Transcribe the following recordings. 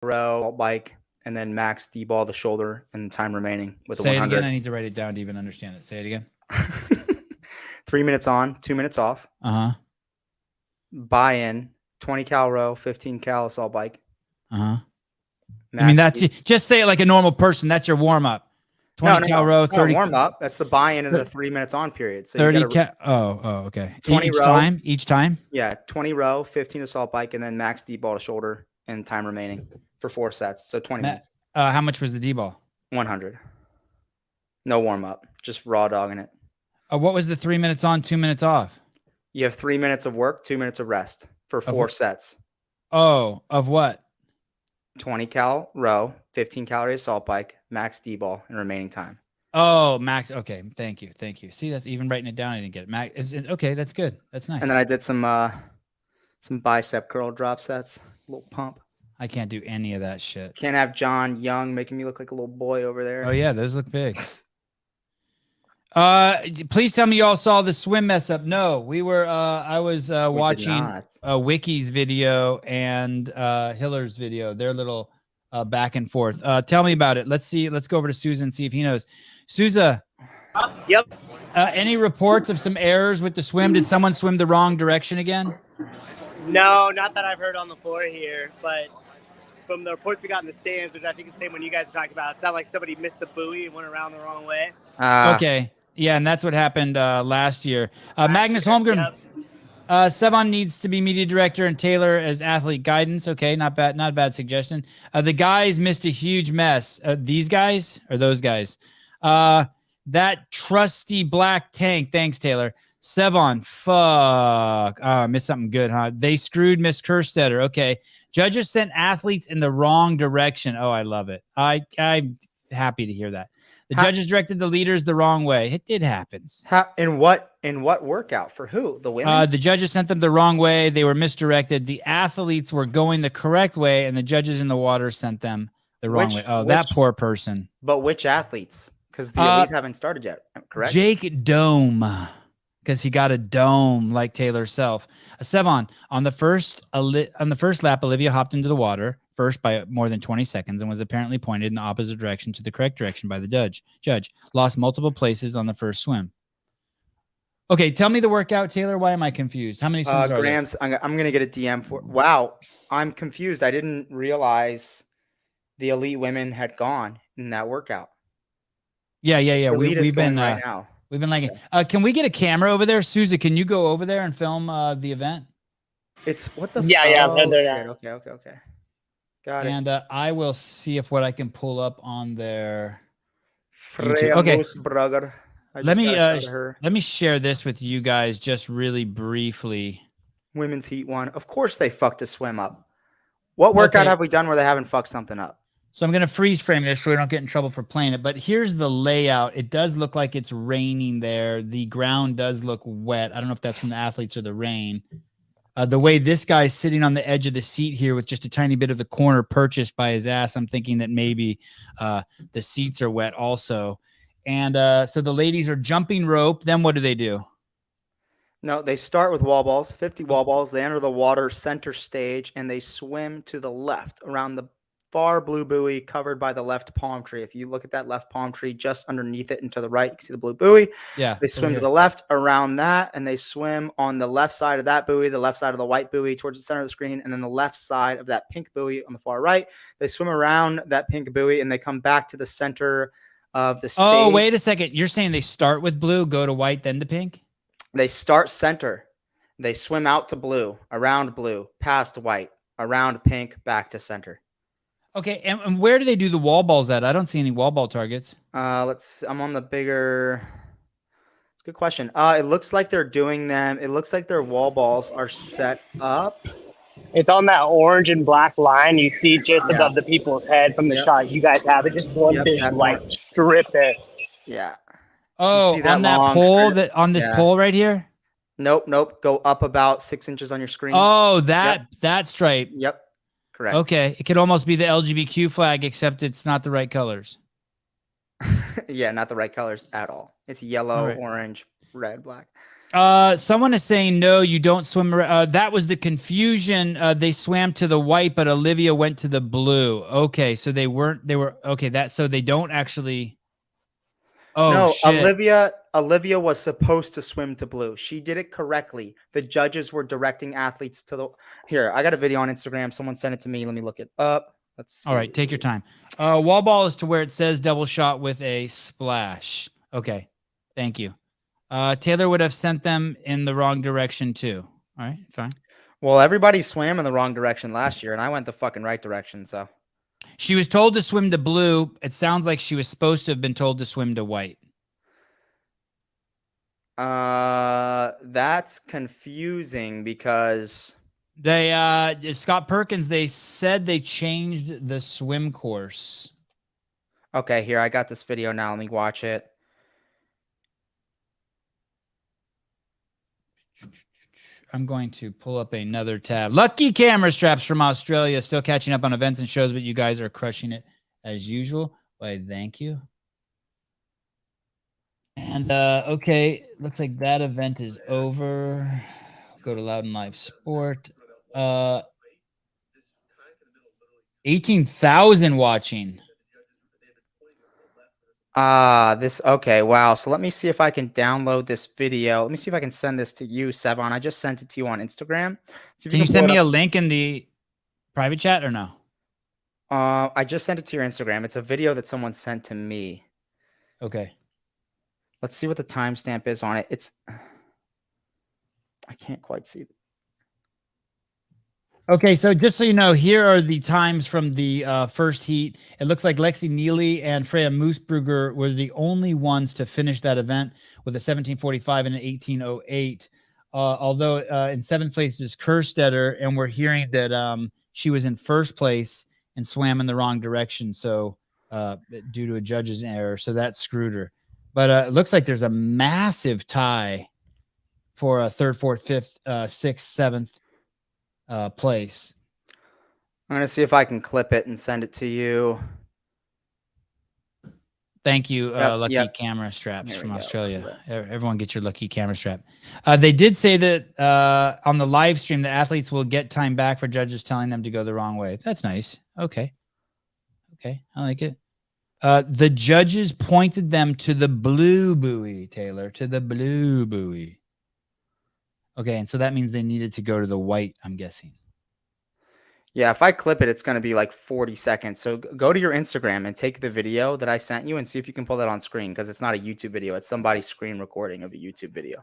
row, bike, and then max D-ball the shoulder and the time remaining with the Say 100. it again. I need to write it down to even understand it. Say it again. 3 minutes on, 2 minutes off. Uh-huh. Buy-in, 20 cal row, 15 cal assault bike. Uh-huh. I mean, that's just say it like a normal person. That's your warm-up. 20 cal row, 30 warm up. That's the buy-in of the 3 minutes on period. So 30 cal. Oh, okay. 20 each row, time. Each time. Yeah, 20 row, 15 assault bike, and then max D-ball to shoulder and time remaining for 4 sets. So 20 minutes. How much was the D-ball? 100. No warm up, just raw dogging it. What was the 3 minutes on, 2 minutes off? You have 3 minutes of work, 2 minutes of rest for 4 sets. Oh, of what? 20 cal row, 15 calorie assault bike, max D-ball, and remaining time. Oh, max. Okay, thank you. See, that's even writing it down. I didn't get it. Max. Okay, that's good. That's nice. And then I did some bicep curl drop sets, a little pump. I can't do any of that shit. Can't have John Young making me look like a little boy over there. Oh yeah, those look big. Please tell me you all saw the swim mess up. No, we were. I was watching Wiki's video and Hiller's video. Their little back and forth. Tell me about it. Let's see. Let's go over to Souza and see if he knows. Souza. Yep. Any reports of some errors with the swim? Did someone swim the wrong direction again? No, not that I've heard on the floor here, but from the reports we got in the stands, which I think is the same one you guys are talking about, it sounded like somebody missed the buoy and went around the wrong way. Okay. Yeah, and that's what happened last year. Magnus Holmgren, Yep. Sevan needs to be media director and Taylor as athlete guidance. Okay, not bad, not a bad suggestion. The guys missed a huge mess. These guys or those guys? That trusty black tank. Thanks, Taylor. Sevan, fuck. Missed something good, huh? They screwed Miss Kerstetter. Okay. Judges sent athletes in the wrong direction. Oh, I love it. I'm happy to hear that. The judges directed the leaders the wrong way. It happens. In what workout? For who? The women? The judges sent them the wrong way. They were misdirected. The athletes were going the correct way, and the judges in the water sent them the wrong way. Oh, that poor person. But which athletes? Because the elite haven't started yet, correct? Jake Dome, because he got a dome like Taylor self. Sevan, on the first lap, Olivia hopped into the water first by more than 20 seconds and was apparently pointed in the opposite direction to the correct direction by the judge. Lost multiple places on the first swim. Okay, tell me the workout, Taylor. Why am I confused? How many swims are Grams, I'm going to get a DM for. Wow, I'm confused. I didn't realize the elite women had gone in that workout. Yeah. We've been right now. We've been liking. Can we get a camera over there, Souza? Can you go over there and film the event? It's what the yeah. Oh, okay. Got it. And I will see if what I can pull up on their. Okay. Let me share this with you guys just really briefly. Women's Heat 1. Of course they fucked a swim up. What workout have we done where they haven't fucked something up? So I'm going to freeze frame this so we don't get in trouble for playing it. But here's the layout. It does look like it's raining there. The ground does look wet. I don't know if that's from the athletes or the rain. The way this guy's sitting on the edge of the seat here with just a tiny bit of the corner purchased by his ass, I'm thinking that maybe the seats are wet also. And so the ladies are jumping rope. Then what do? No, they start with wall balls, 50 wall balls. They enter the water center stage, and they swim to the left around the far blue buoy covered by the left palm tree. If you look at that left palm tree, just underneath it and to the right, you can see the blue buoy. Yeah. They swim to the left around that, and they swim on the left side of that buoy, the left side of the white buoy towards the center of the screen, and then the left side of that pink buoy on the far right. They swim around that pink buoy, and they come back to the center of the stage. Oh, wait a second. You're saying they start with blue, go to white, then to pink? They start center. They swim out to blue, around blue, past white, around pink, back to center. Okay, and where do they do the wall balls at? I don't see any wall ball targets. I'm on the bigger. It's a good question. It looks like they're doing them. It looks like their wall balls are set up. It's on that orange and black line you see just above the people's head from the shot you guys have. It's just one big like strip there. Yeah. Oh, on that pole this pole right here? Nope. Go up about 6 inches on your screen. Oh, that stripe. Yep. Correct. Okay. It could almost be the LGBTQ flag, except it's not the right colors. Yeah, not the right colors at all. It's yellow, orange, red, black. Someone is saying no, you don't swim. That was the confusion. They swam to the white, but Olivia went to the blue. Okay, so they weren't. They were okay. So they don't actually. Oh No, shit! Olivia was supposed to swim to blue. She did it correctly. The judges were directing athletes to the. Here, I got a video on Instagram. Someone sent it to me. Let me look it up. Let's see. All right, take your time. Wall ball is to where it says double shot with a splash. Okay, thank you. Taylor would have sent them in the wrong direction too. All right, fine. Well, everybody swam in the wrong direction last year, and I went the fucking right direction. So she was told to swim to blue. It sounds like she was supposed to have been told to swim to white. that's confusing because They Scott Perkins, they said they changed the swim course. okay, here I got this video now. Let me watch it. I'm going to pull up another tab. Lucky camera straps from Australia, still catching up on events and shows, but you guys are crushing it as usual. Why, thank you. And okay, looks like that event is over. Go to Loud and Live Sport. 18,000 watching. This okay, wow. So let me see if I can download this video. Let me see if I can send this to you, Sevan. I just sent it to you on Instagram. Can you send me a link in the private chat or no? I just sent it to your Instagram. It's a video that someone sent to me. Okay. Let's see what the timestamp is on it. It's I can't quite see. Okay, so just so you know, here are the times from the first heat. It looks like Lexi Neely and Freya Moosbrugger were the only ones to finish that event with a 17:45 and an 18:08. Although in seventh place is Kerstetter, and we're hearing that she was in first place and swam in the wrong direction, so due to a judge's error, so that screwed her. But it looks like there's a massive tie for a third, fourth, fifth, sixth, seventh place. I'm gonna see if I can clip it and send it to you. Thank you, Lucky Camera Straps from Australia. Everyone get your Lucky Camera Strap. They did say that on the live stream, the athletes will get time back for judges telling them to go the wrong way. That's nice. Okay, I like it. The judges pointed them to the blue buoy, Taylor, to the blue buoy. Okay, and so that means they needed to go to the white, I'm guessing. Yeah, if I clip it, it's going to be like 40 seconds. So go to your Instagram and take the video that I sent you and see if you can pull that on screen, because it's not a YouTube video. It's somebody's screen recording of a YouTube video.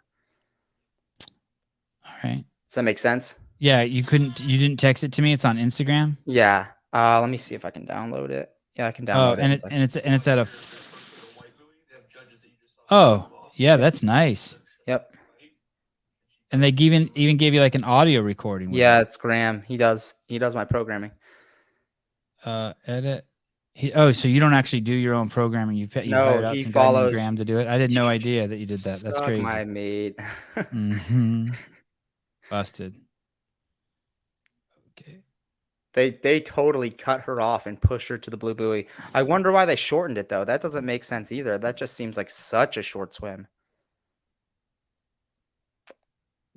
All right. Does that make sense? Yeah, you didn't text it to me. It's on Instagram. Yeah. Let me see if I can download it. Yeah, I can download it. And it's at a. Oh, yeah, that's nice. Yep. And they even gave you like an audio recording. Yeah, it's Graham. He does my programming. Edit. So you don't actually do your own programming. You no, out he some follows Graham to do it. I had no idea that you did that. That's crazy. My mate. Busted. Okay. They totally cut her off and pushed her to the blue buoy. I wonder why they shortened it though. That doesn't make sense either. That just seems like such a short swim.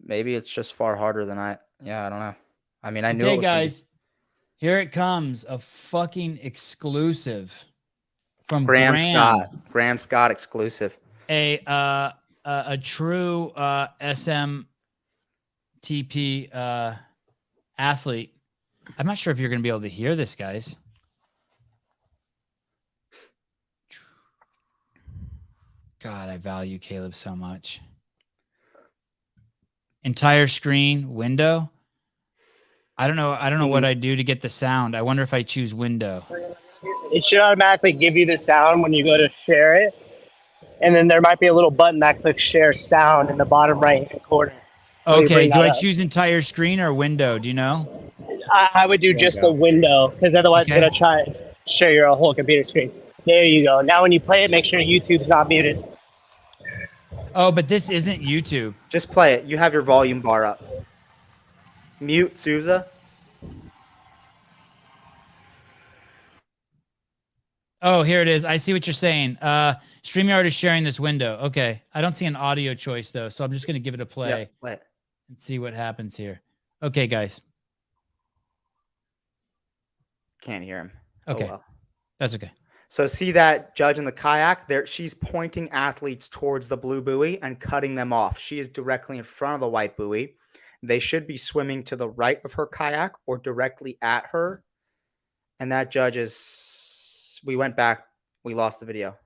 Maybe it's just far harder than I don't know. I mean, I knew it was guys, here it comes. A fucking exclusive from Graham Scott. Graham Scott exclusive. A true SMTP athlete. I'm not sure if you're going to be able to hear this, guys. God, I value Caleb so much. Entire screen window. I don't know what I do to get the sound. I wonder if I choose window. It should automatically give you the sound when you go to share it. And then there might be a little button that clicks share sound in the bottom right hand corner. Okay, do I choose entire screen or window? Do you know? I would do just the window, because otherwise it's going to try and share your whole computer screen. There you go. Now when you play it, make sure YouTube's not muted. Oh, but this isn't YouTube. Just play it. You have your volume bar up. Mute, Souza. Oh, here it is. I see what you're saying. StreamYard is sharing this window. Okay. I don't see an audio choice though, so I'm just going to give it a play Yep, play it. and see what happens here. Okay, guys. Can't hear him. Okay. Oh, well. That's okay. So see that judge in the kayak there? She's pointing athletes towards the blue buoy and cutting them off. She is directly in front of the white buoy. They should be swimming to the right of her kayak or directly at her. And that judge is, we went back. We lost the video.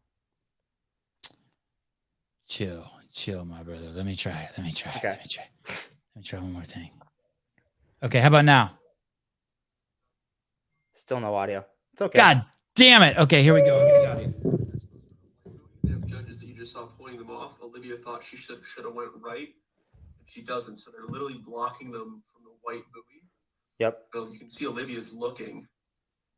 Chill, my brother. Let me try. Okay. Let me try one more thing. Okay, how about now? Still no audio. It's okay. God damn it. Okay, here we go. I'll get the audio. You have judges that you just saw pointing them off. Olivia thought she should have went right, and she doesn't. So they're literally blocking them from the white buoy. Yep. So you can see Olivia's looking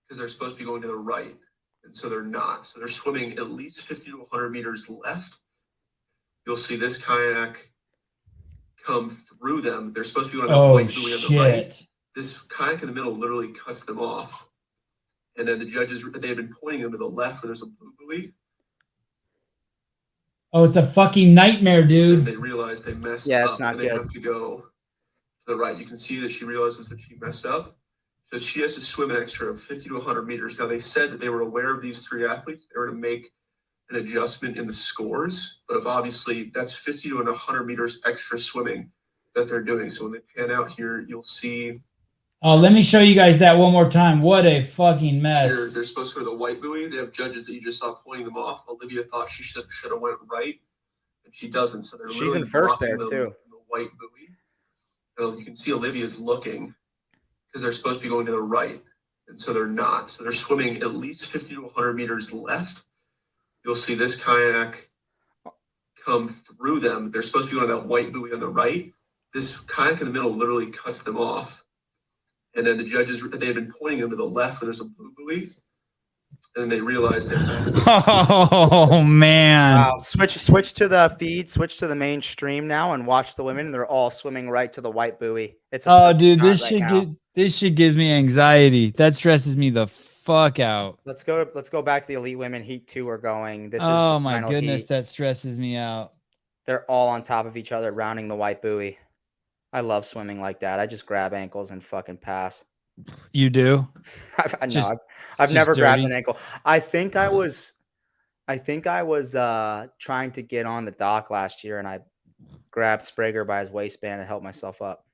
because they're supposed to be going to the right, and so they're not. So they're swimming at least 50 to 100 meters left. You'll see this kayak come through them. They're supposed to be going to the white buoy on the right. This kayak in the middle literally cuts them off. And then the judges, they had been pointing them to the left where there's a blue buoy. Oh, it's a fucking nightmare, dude. And they realized they messed Yeah, up. it's not and they good. have to go to the right. You can see that she realizes that she messed up. So she has to swim an extra 50 to 100 meters. Now, they said that they were aware of these three athletes. They were to make an adjustment in the scores. But if obviously that's 50 to 100 meters extra swimming that they're doing. So when they pan out here, you'll see. Oh, let me show you guys that one more time. What a fucking mess. They're supposed to go to the white buoy. They have judges that you just saw pointing them off. Olivia thought she should have went right, and she doesn't. So they're She's literally in first blocking there, them too. from the white buoy. And you can see Olivia's looking because they're supposed to be going to the right, and so they're not. So they're swimming at least 50 to 100 meters left. You'll see this kayak come through them. They're supposed to be going to that white buoy on the right. This kayak in the middle literally cuts them off. And then the judges, they had been pointing them to the left where there's a blue buoy. And then they realized they Oh, man. Wow. Switch to the feed, switch to the mainstream now and watch the women. They're all swimming right to the white buoy. It's Oh, dude, this right shit gives me anxiety. That stresses me the fuck out. Let's go back to the elite women. Heat 2 are going. This is Oh the my final goodness, heat. that stresses me out. They're all on top of each other, rounding the white buoy. I love swimming like that. I just grab ankles and fucking pass. You do? I've never grabbed dirty. an ankle. I think I was trying to get on the dock last year, and I grabbed Sprague by his waistband and helped myself up.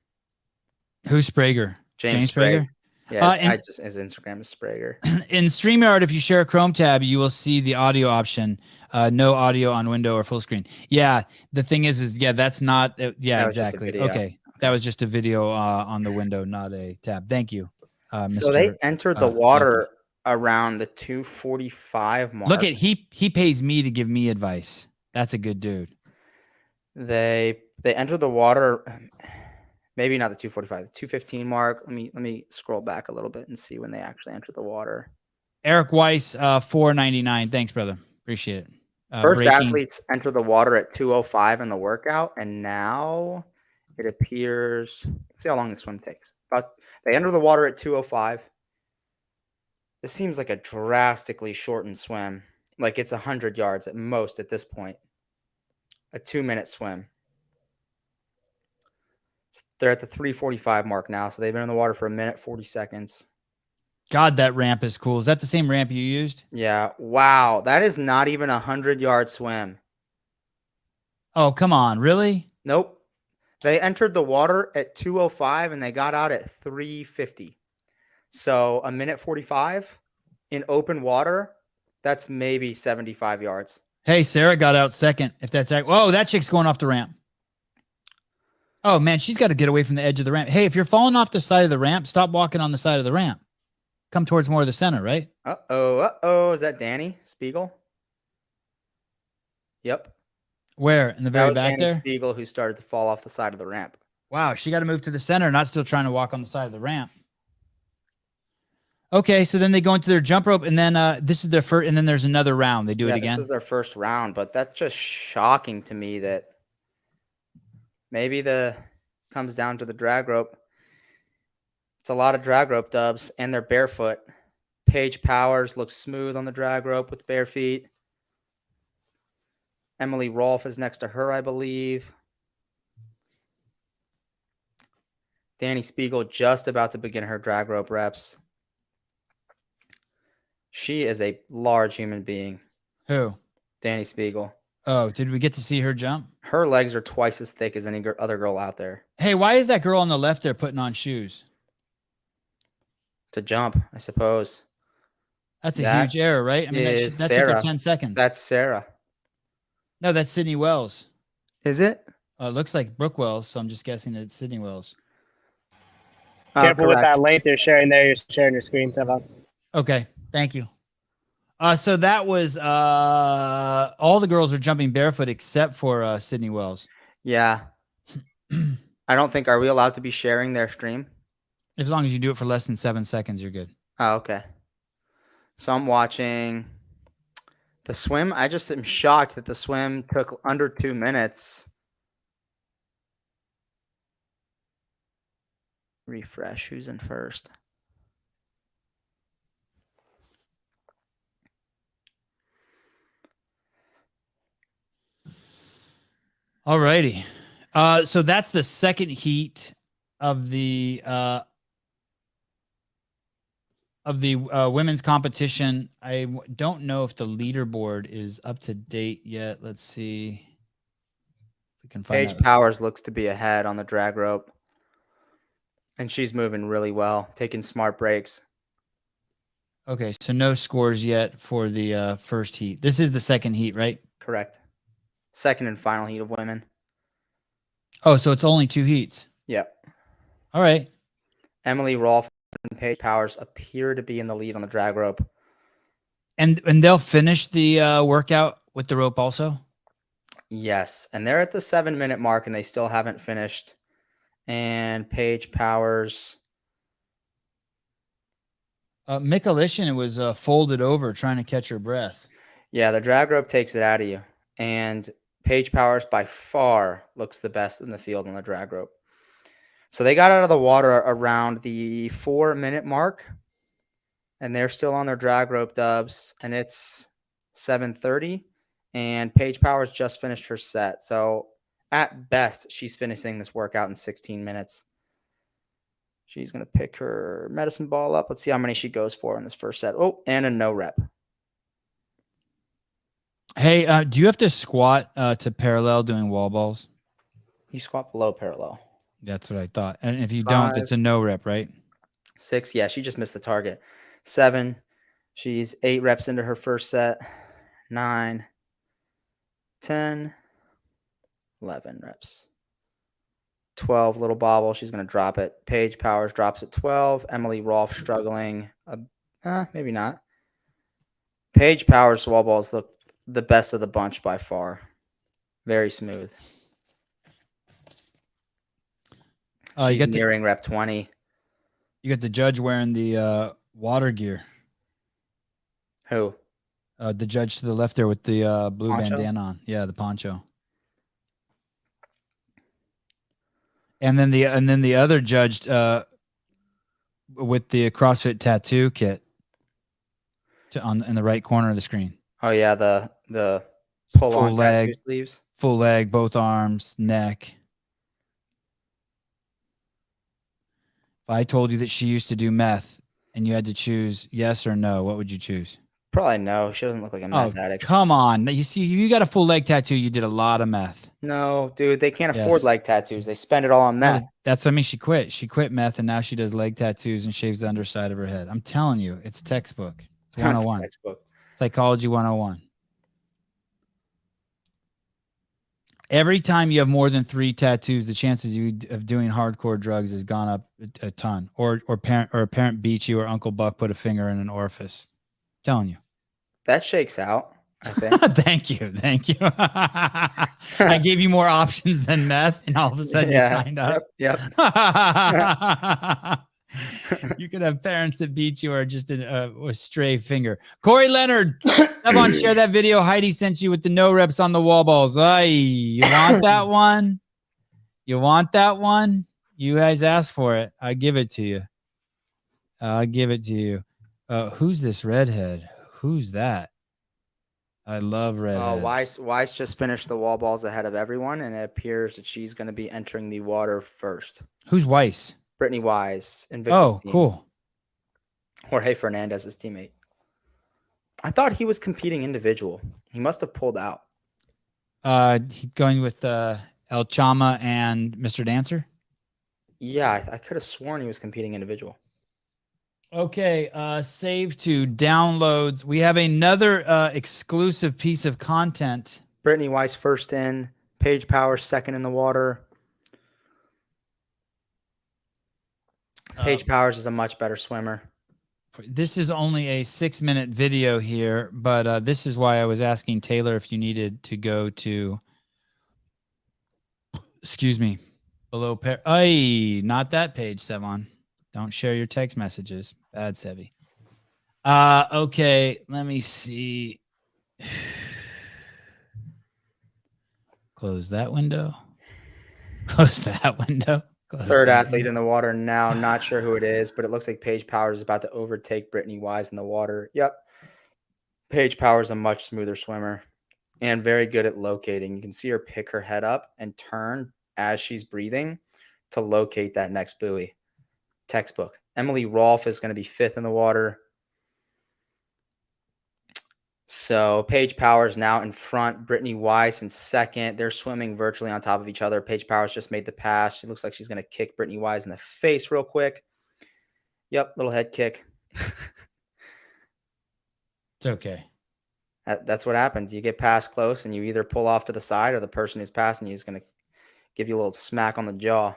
Who's Sprague? James Sprague? Yeah, his Instagram is Sprague. In StreamYard, if you share a Chrome tab, you will see the audio option. No audio on window or full screen. Yeah, the thing is that's not. Yeah, exactly. Okay, that was just a video on the window, not a tab. Thank you, Mr. So they entered the water around the 2:45 mark. Look at he pays me to give me advice. That's a good dude. They entered the water. Maybe not the 2:45, the 2:15 mark. Let me scroll back a little bit and see when they actually entered the water. Eric Weiss, $4.99. Thanks, brother. Appreciate it. First athletes enter the water at 2:05 in the workout, and now it appears. Let's see how long the swim takes. They enter the water at 2:05. This seems like a drastically shortened swim. Like it's 100 yards at most at this point. A 2-minute swim. They're at the 3:45 mark now, so they've been in the water for 1:40 seconds. God, that ramp is cool. Is that the same ramp you used? Yeah. Wow. That is not even a 100-yard swim. Oh, come on. Really? Nope. They entered the water at 2:05 and they got out at 3:50. So 1:45 in open water, that's maybe 75 yards. Hey, Sarah got out second. If that's oh, that chick's going off the ramp. Oh man, she's got to get away from the edge of the ramp. Hey, if you're falling off the side of the ramp, stop walking on the side of the ramp. Come towards more of the center, right? Uh-oh. Is that Danny Spiegel? Yep. Where? In the very back Danny there? Spiegel, who started to fall off the side of the ramp. Wow, she got to move to the center, not still trying to walk on the side of the ramp. Okay, so then they go into their jump rope, and then this is their first, and then there's another round. They do it again. This is their first round, but that's just shocking to me that maybe comes down to the drag rope. It's a lot of drag rope dubs, and they're barefoot. Paige Powers looks smooth on the drag rope with bare feet. Emily Rolfe is next to her, I believe. Danny Spiegel just about to begin her drag rope reps. She is a large human being. Who? Danny Spiegel. Oh, did we get to see her jump? Her legs are twice as thick as any other girl out there. Hey, why is that girl on the left there putting on shoes? To jump, I suppose. That's a huge error, right? I mean, that took her 10 seconds. That's Sarah. No, that's Sydney Wells. Is it? It looks like Brooke Wells, so I'm just guessing that it's Sydney Wells. Careful with that link they're sharing there. You're sharing your screen, Sevan. Okay, thank you. So that was all the girls are jumping barefoot except for Sydney Wells. Yeah. I don't think, are we allowed to be sharing their stream? As long as you do it for less than 7 seconds, you're good. Oh, okay. So I'm watching the swim. I just am shocked that the swim took under 2 minutes. Refresh. Who's in first? All righty. So that's the second heat of the women's competition. I don't know if the leaderboard is up to date yet. Let's see if we can find Paige Powers looks to be ahead on the drag rope. And she's moving really well, taking smart breaks. Okay, so no scores yet for the first heat. This is the second heat, right? Correct. Second and final heat of women. Oh, so it's only 2 heats. Yep. All right. Emily Rolfe and Paige Powers appear to be in the lead on the drag rope. And they'll finish the workout with the rope also? Yes. And they're at the 7-minute mark and they still haven't finished. And Paige Powers. Mikulishin was folded over trying to catch her breath. Yeah, the drag rope takes it out of you. And Paige Powers by far looks the best in the field on the drag rope. So they got out of the water around the 4-minute mark. And they're still on their drag rope dubs. And it's 7:30. And Paige Powers just finished her set. So at best, she's finishing this workout in 16 minutes. She's going to pick her medicine ball up. Let's see how many she goes for in this first set. Oh, and a no rep. Hey, do you have to squat to parallel doing wall balls? You squat below parallel. That's what I thought. And if you don't, it's a no rep, right? 6. Yeah, she just missed the target. 7. She's 8 reps into her first set. 9. 10. 11 reps. 12, little bobble. She's going to drop it. Paige Powers drops at 12. Emily Rolfe struggling. Maybe not. Paige Powers wall balls look the best of the bunch by far. Very smooth. She's nearing rep 20. You got the judge wearing the water gear. Who? The judge to the left there with the blue poncho? bandana on. Yeah, the poncho. And then the other judge with the CrossFit tattoo kit in the right corner of the screen. Oh yeah, the pull on tattoo sleeves. Full leg, both arms, neck. If I told you that she used to do meth and you had to choose yes or no, what would you choose? Probably no. She doesn't look like a meth addict. Come on. You see, you got a full leg tattoo. You did a lot of meth. No, dude, they can't afford leg tattoos. They spend it all on meth. That's what I mean. She quit. She quit meth, and now she does leg tattoos and shaves the underside of her head. I'm telling you, it's textbook. It's 101. Textbook. Psychology 101. Every time you have more than 3 tattoos, the chances of doing hardcore drugs has gone up a ton. Or a parent beat you, or Uncle Buck put a finger in an orifice. I'm telling you. That shakes out, I think. Thank you. I gave you more options than meth, and all of a sudden you signed up. Yep. You could have parents that beat you, or just a stray finger. Corey Leonard, Sevan, share that video Heidi sent you with the no reps on the wall balls. You want that one? You want that one? You guys asked for it. I give it to you. I'll give it to you. Who's this redhead? Who's that? I love redheads. Weiss just finished the wall balls ahead of everyone, and it appears that she's going to be entering the water first. Who's Weiss? Brittany Wise, Invictus Oh, team. cool. Jorge Fernandez's teammate. I thought he was competing individual. He must have pulled out. Going with El Chama and Mr. Dancer. Yeah, I could have sworn he was competing individual. Okay, save to downloads. We have another exclusive piece of content. Brittany Weiss first in. Paige Powers second in the water. Paige Powers is a much better swimmer. This is only a 6-minute video here, but this is why I was asking Taylor if you needed to go to, excuse me, below. Not that page, Sevan. Don't share your text messages. Bad, Sevi. Okay, let me see. Close that window. Close that window. Close Third that athlete window. in the water now. Not sure who it is, but it looks like Paige Powers is about to overtake Brittany Wise in the water. Yep. Paige Powers is a much smoother swimmer and very good at locating. You can see her pick her head up and turn as she's breathing to locate that next buoy. Textbook. Emily Rolfe is going to be fifth in the water. So Paige Powers now in front. Brittany Wise in second. They're swimming virtually on top of each other. Paige Powers just made the pass. She looks like she's going to kick Brittany Wise in the face real quick. Yep, little head kick. It's okay. That's what happens. You get past close and you either pull off to the side or the person who's passing you is going to give you a little smack on the jaw.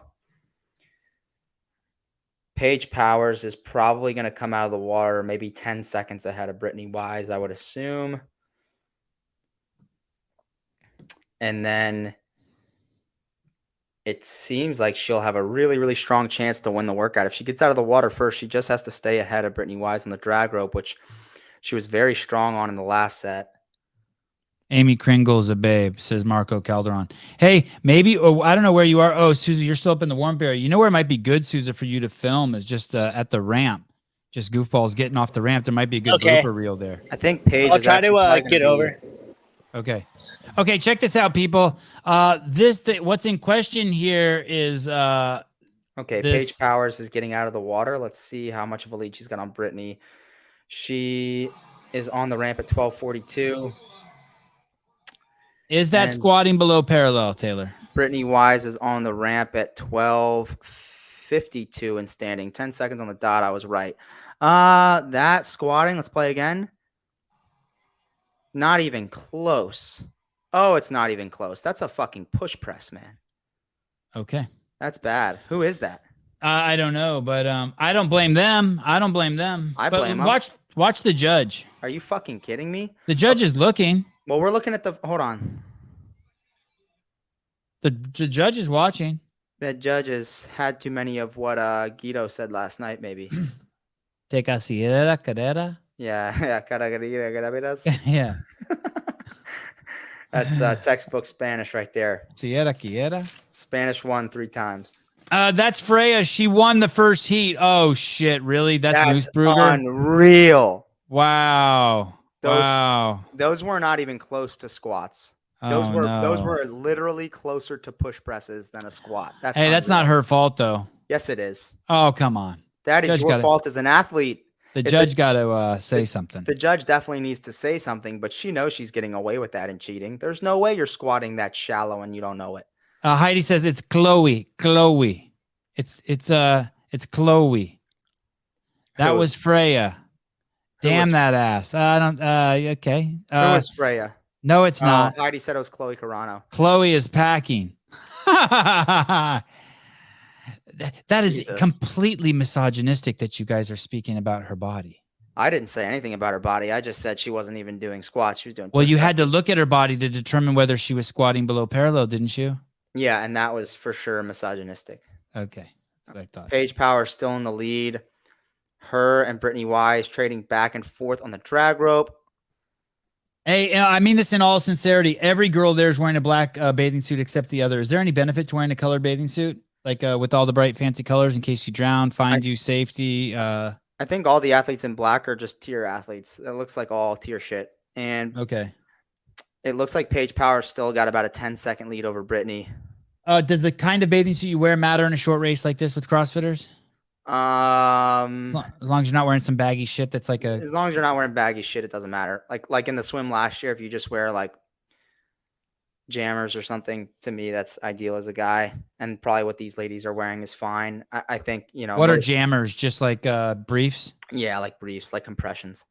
Paige Powers is probably going to come out of the water maybe 10 seconds ahead of Brittany Wise, I would assume. And then it seems like she'll have a really, really strong chance to win the workout. If she gets out of the water first, she just has to stay ahead of Brittany Wise on the drag rope, which she was very strong on in the last set. Amy Kringle's a babe, says Marco Calderon. Hey, maybe, I don't know where you are. Oh, Susie, you're still up in the warm area. You know where it might be good, Susie, for you to film is just at the ramp. Just goofballs getting off the ramp. There might be a good blooper reel there. I think Paige I'll is try to actually get over. Okay. Okay, check this out, people. What's in question here is Okay, Paige Powers is getting out of the water. Let's see how much of a lead she's got on Brittany. She is on the ramp at 12:42. Is that squatting below parallel, Taylor? Brittany Wise is on the ramp at 12:52 and standing. 10 seconds on the dot. I was right. That squatting. Let's play again. Not even close. Oh, it's not even close. That's a fucking push press, man. Okay. That's bad. Who is that? I don't know, but I don't blame them. I blame them. blame them. Watch the judge. Are you fucking kidding me? The judge is looking. Well, we're looking at the. Hold on. The judge is watching. The judge has had too many of what Guido said last night, maybe. Te considera carrera? Yeah. Yeah. That's textbook Spanish right there. Sierra quiera? Spanish won 3 times. That's Freya. She won the first heat. Oh, shit. Really? That's Moose Brugger? Unreal. Wow. Those were not even close to squats. Those were literally closer to push presses than a squat. That's not her fault, though. Yes, it is. Oh, come on. That is your fault as an athlete. The judge got to say something. The judge definitely needs to say something, but she knows she's getting away with that and cheating. There's no way you're squatting that shallow and you don't know it. Heidi says it's Chloe. It's Chloe. That was Freya. Damn that ass. I don't. Okay. Who was Freya? No, it's not. Heidi said it was Chloe Carano. Chloe is packing. That is Jesus. Completely misogynistic that you guys are speaking about her body. I didn't say anything about her body. I just said she wasn't even doing squats. She was doing. Well, you had to look at her body to determine whether she was squatting below parallel, didn't you? Yeah, and that was for sure misogynistic. Okay, that's what I thought. Paige Powers still in the lead. Her and Brittany Wise trading back and forth on the drag rope. Hey, I mean this in all sincerity. Every girl there is wearing a black bathing suit except the other. Is there any benefit to wearing a colored bathing suit? Like with all the bright fancy colors in case you drown, find you safety? I think all the athletes in black are just tier athletes. It looks like all tier shit. And Okay. it looks like Paige Powers still got about a 10-second lead over Brittany. Does the kind of bathing suit you wear matter in a short race like this with CrossFitters? As long as you're not wearing some baggy shit that's like a. As long as you're not wearing baggy shit, it doesn't matter. Like in the swim last year, if you just wear like jammers or something, to me that's ideal as a guy. And probably what these ladies are wearing is fine. I think, you know. What are jammers? Just like briefs? Yeah, like briefs, like compressions.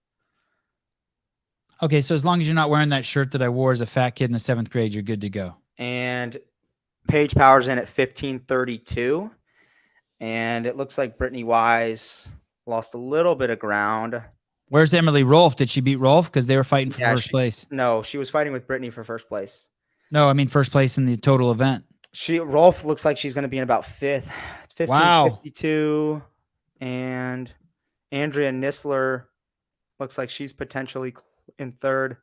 Okay, so as long as you're not wearing that shirt that I wore as a fat kid in the 7th grade, you're good to go. And Paige Powers in at 15:32. And it looks like Brittany Wise lost a little bit of ground. Where's Emily Rolfe? Did she beat Rolfe? Because they were fighting for first place. No, she was fighting with Brittany for first place. No, I mean first place in the total event. Rolfe looks like she's going to be in about 5th. 15:52. And Andrea Nisler looks like she's potentially in 3rd.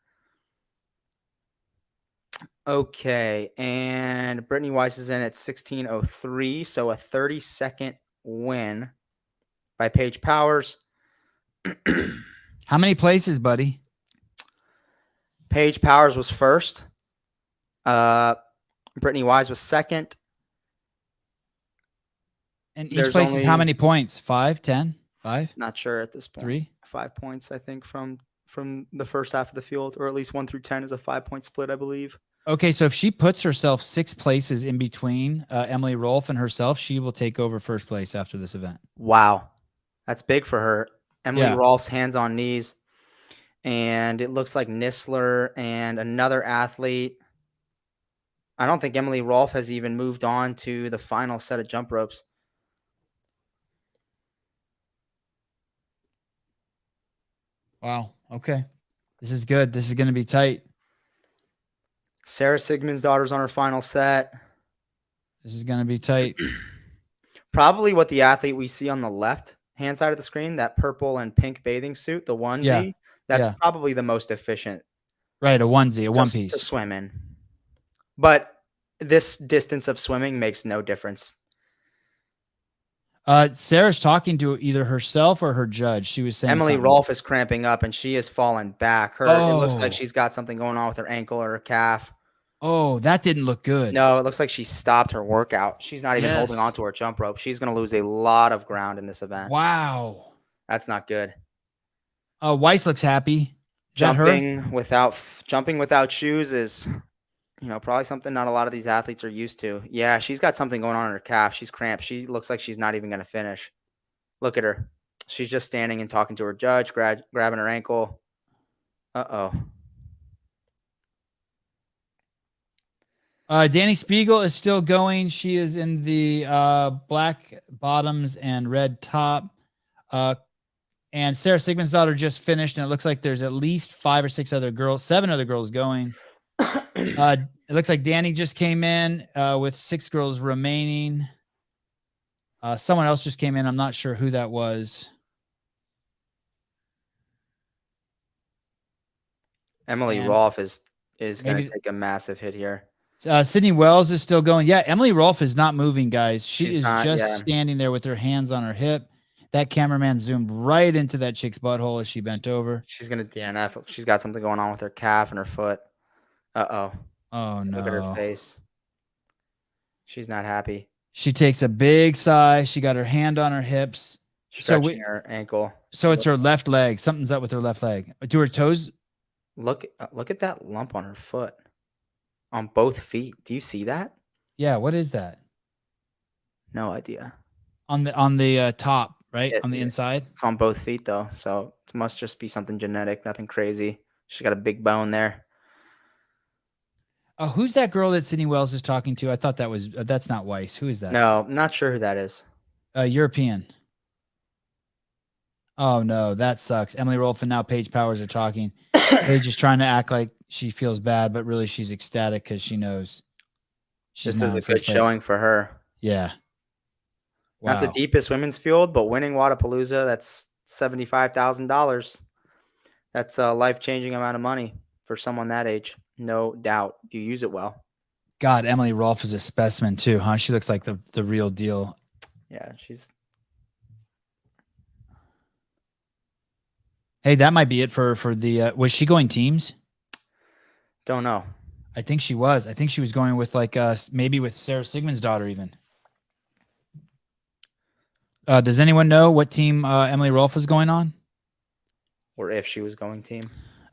Okay, and Brittany Weiss is in at 16:03, so a 30-second win by Paige Powers. How many places, buddy? Paige Powers was 1st. Brittany Wise was 2nd. And each place is how many points? 5, 10, 5? Not sure at this point. 3? 5 points, I think, from the first half of the field, or at least 1 through 10 is a 5-point split, I believe. Okay, so if she puts herself 6 places in between Emily Rolfe and herself, she will take over first place after this event. Wow. That's big for her. Emily Rolfe's hands on knees. And it looks like Nisler and another athlete. I don't think Emily Rolfe has even moved on to the final set of jump ropes. Wow. Okay. This is good. This is going to be tight. Sarah Sigmund's daughter's on her final set. This is going to be tight. Probably what the athlete we see on the left hand side of the screen, that purple and pink bathing suit, the onesie, that's probably the most efficient. Right, a onesie, a one piece. To swim in. But this distance of swimming makes no difference. Sarah's talking to either herself or her judge. She was saying Emily something. Rolfe is cramping up and she has fallen back. It looks like she's got something going on with her ankle or her calf. Oh, that didn't look good. No, it looks like she stopped her workout. She's not even holding on to her jump rope. She's going to lose a lot of ground in this event. Wow. That's not good. Weiss looks happy. Jumping without shoes is, probably something not a lot of these athletes are used to. Yeah, she's got something going on in her calf. She's cramped. She looks like she's not even going to finish. Look at her. She's just standing and talking to her judge, grabbing her ankle. Uh-oh. Danny Spiegel is still going. She is in the black bottoms and red top. And Sarah Sigmund's daughter just finished, and it looks like there's at least 7 other girls going. It looks like Danny just came in with 6 girls remaining. Someone else just came in. I'm not sure who that was. Emily Rolfe is going to take a massive hit here. Sydney Wells is still going. Yeah, Emily Rolfe is not moving, guys. She's just standing there with her hands on her hip. That cameraman zoomed right into that chick's butthole as she bent over. She's going to DNF. She's got something going on with her calf and her foot. Uh-oh. Oh, no. Look at her face. She's not happy. She takes a big sigh. She got her hand on her hips. Stretching her ankle. So it's her left leg. Something's up with her left leg. Do her toes? Look at that lump on her foot. On both feet. Do you see that? Yeah, what is that? No idea. On the top, right? On the inside? It's on both feet though, so it must just be something genetic, nothing crazy. She's got a big bone there. Who's that girl that Sydney Wells is talking to? I thought that's not Weiss. Who is that? No, I'm not sure who that is. European. Oh no, that sucks. Emily Rolfe and now Paige Powers are talking. Paige is trying to act like she feels bad, but really she's ecstatic because she knows this is a good showing for her. Yeah. Wow. Not the deepest women's field, but winning Wodapalooza, that's $75,000. That's a life-changing amount of money for someone that age. No doubt. You use it well. God, Emily Rolfe is a specimen too, huh? She looks like the real deal. Yeah, she's Hey, that might be it for the. Was she going teams? Don't know. I think she was. I think she was going with like maybe with Sarah Sigmund's daughter even. Does anyone know what team Emily Rolfe was going on? Or if she was going team.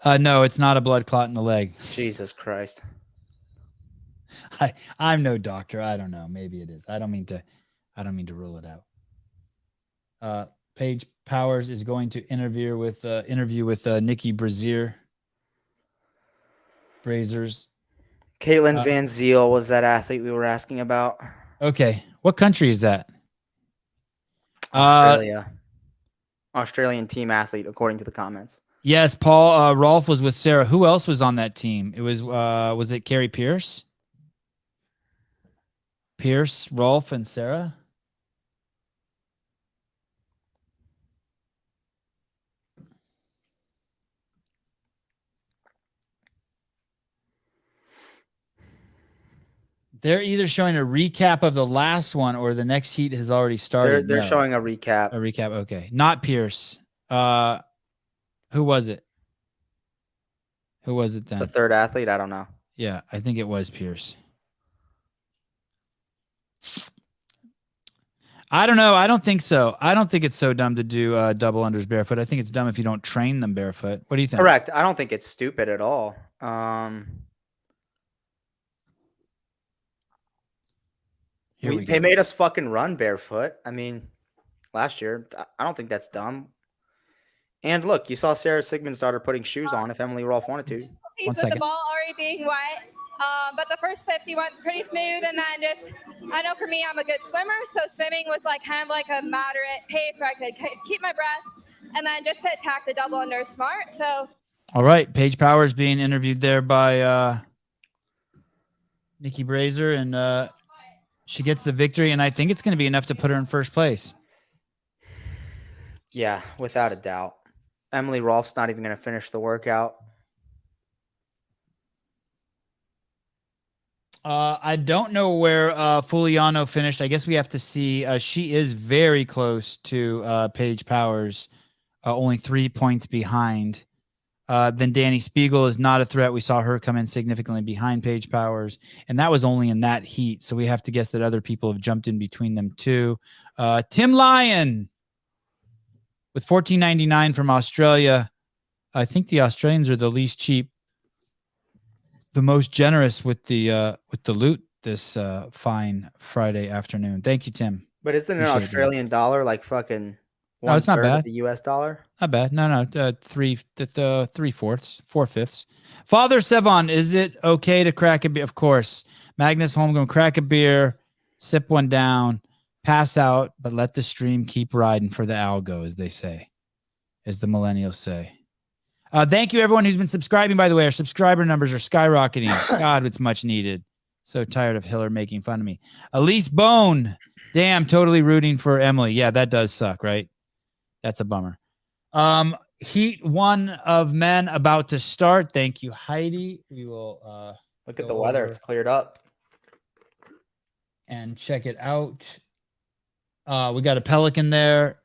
No, it's not a blood clot in the leg. Jesus Christ. I'm no doctor. I don't know. Maybe it is. I don't mean to rule it out. Paige Powers is going to interview with Nikki Brazers. Caitlin Van Ziel was that athlete we were asking about. Okay. What country is that? Australia. Australian team athlete, according to the comments. Yes, Paul Rolfe was with Sarah. Who else was on that team? It was it Carrie Pierce? Pierce, Rolfe, and Sarah? They're either showing a recap of the last one or the next heat has already started. They're showing a recap. A recap, okay. Not Pierce. Who was it? Who was it then? The third athlete? I don't know. Yeah, I think it was Pierce. I don't know. I don't think so. I don't think it's so dumb to do double unders barefoot. I think it's dumb if you don't train them barefoot. What do you think? Correct. I don't think it's stupid at all. They made us fucking run barefoot. I mean, last year. I don't think that's dumb. And look, you saw Sarah Sigmund's daughter putting shoes on if Emily Rolfe wanted to. With the ball already being wet. But the first 50 went pretty smooth. And then I know for me, I'm a good swimmer. So swimming was like kind of like a moderate pace where I could keep my breath. And then just to attack the double under smart. So. All right. Paige Powers being interviewed there by Nikki Brazers. And she gets the victory. And I think it's going to be enough to put her in first place. Yeah, without a doubt. Emily Rolfe's not even going to finish the workout. I don't know where Fuliano finished. I guess we have to see. She is very close to Paige Powers, only 3 points behind. Then Danny Spiegel is not a threat. We saw her come in significantly behind Paige Powers, and that was only in that heat. So we have to guess that other people have jumped in between them too. Tim Lyon with $14.99 from Australia. I think the Australians are the least cheap, the most generous with the loot this fine Friday afternoon. Thank you, Tim. But isn't an Australian dollar like fucking? No, it's not bad. The U.S. dollar. Not bad. No. 3/4, 4/5. Father Sevan, is it okay to crack a beer? Of course. Magnus Holmgren, crack a beer, sip one down, pass out, but let the stream keep riding for the algo, as they say, as the millennials say. Thank you, everyone who's been subscribing, by the way. Our subscriber numbers are skyrocketing. God, it's much needed. So tired of Hiller making fun of me. Elise Bone. Damn, totally rooting for Emily. Yeah, that does suck, right? That's a bummer. Heat 1 of men about to start. Thank you, Heidi. We will look at the weather. It's cleared up. And check it out. We got a Pelican there.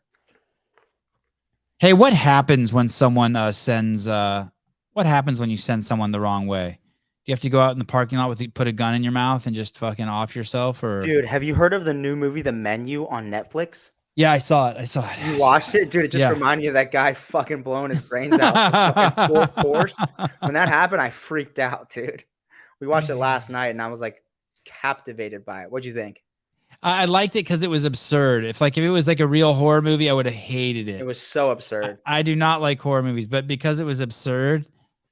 Hey, what happens when someone what happens when you send someone the wrong way? Do you have to go out in the parking lot put a gun in your mouth and just fucking off yourself? Or dude, have you heard of the new movie The Menu on Netflix? Yeah, I saw it. You watched it? Dude, it just reminded me of that guy fucking blowing his brains out for full force. When that happened, I freaked out, dude. We watched it last night and I was like captivated by it. What'd you think? I liked it because it was absurd. If it was like a real horror movie, I would have hated it. It was so absurd. I do not like horror movies, but because it was absurd,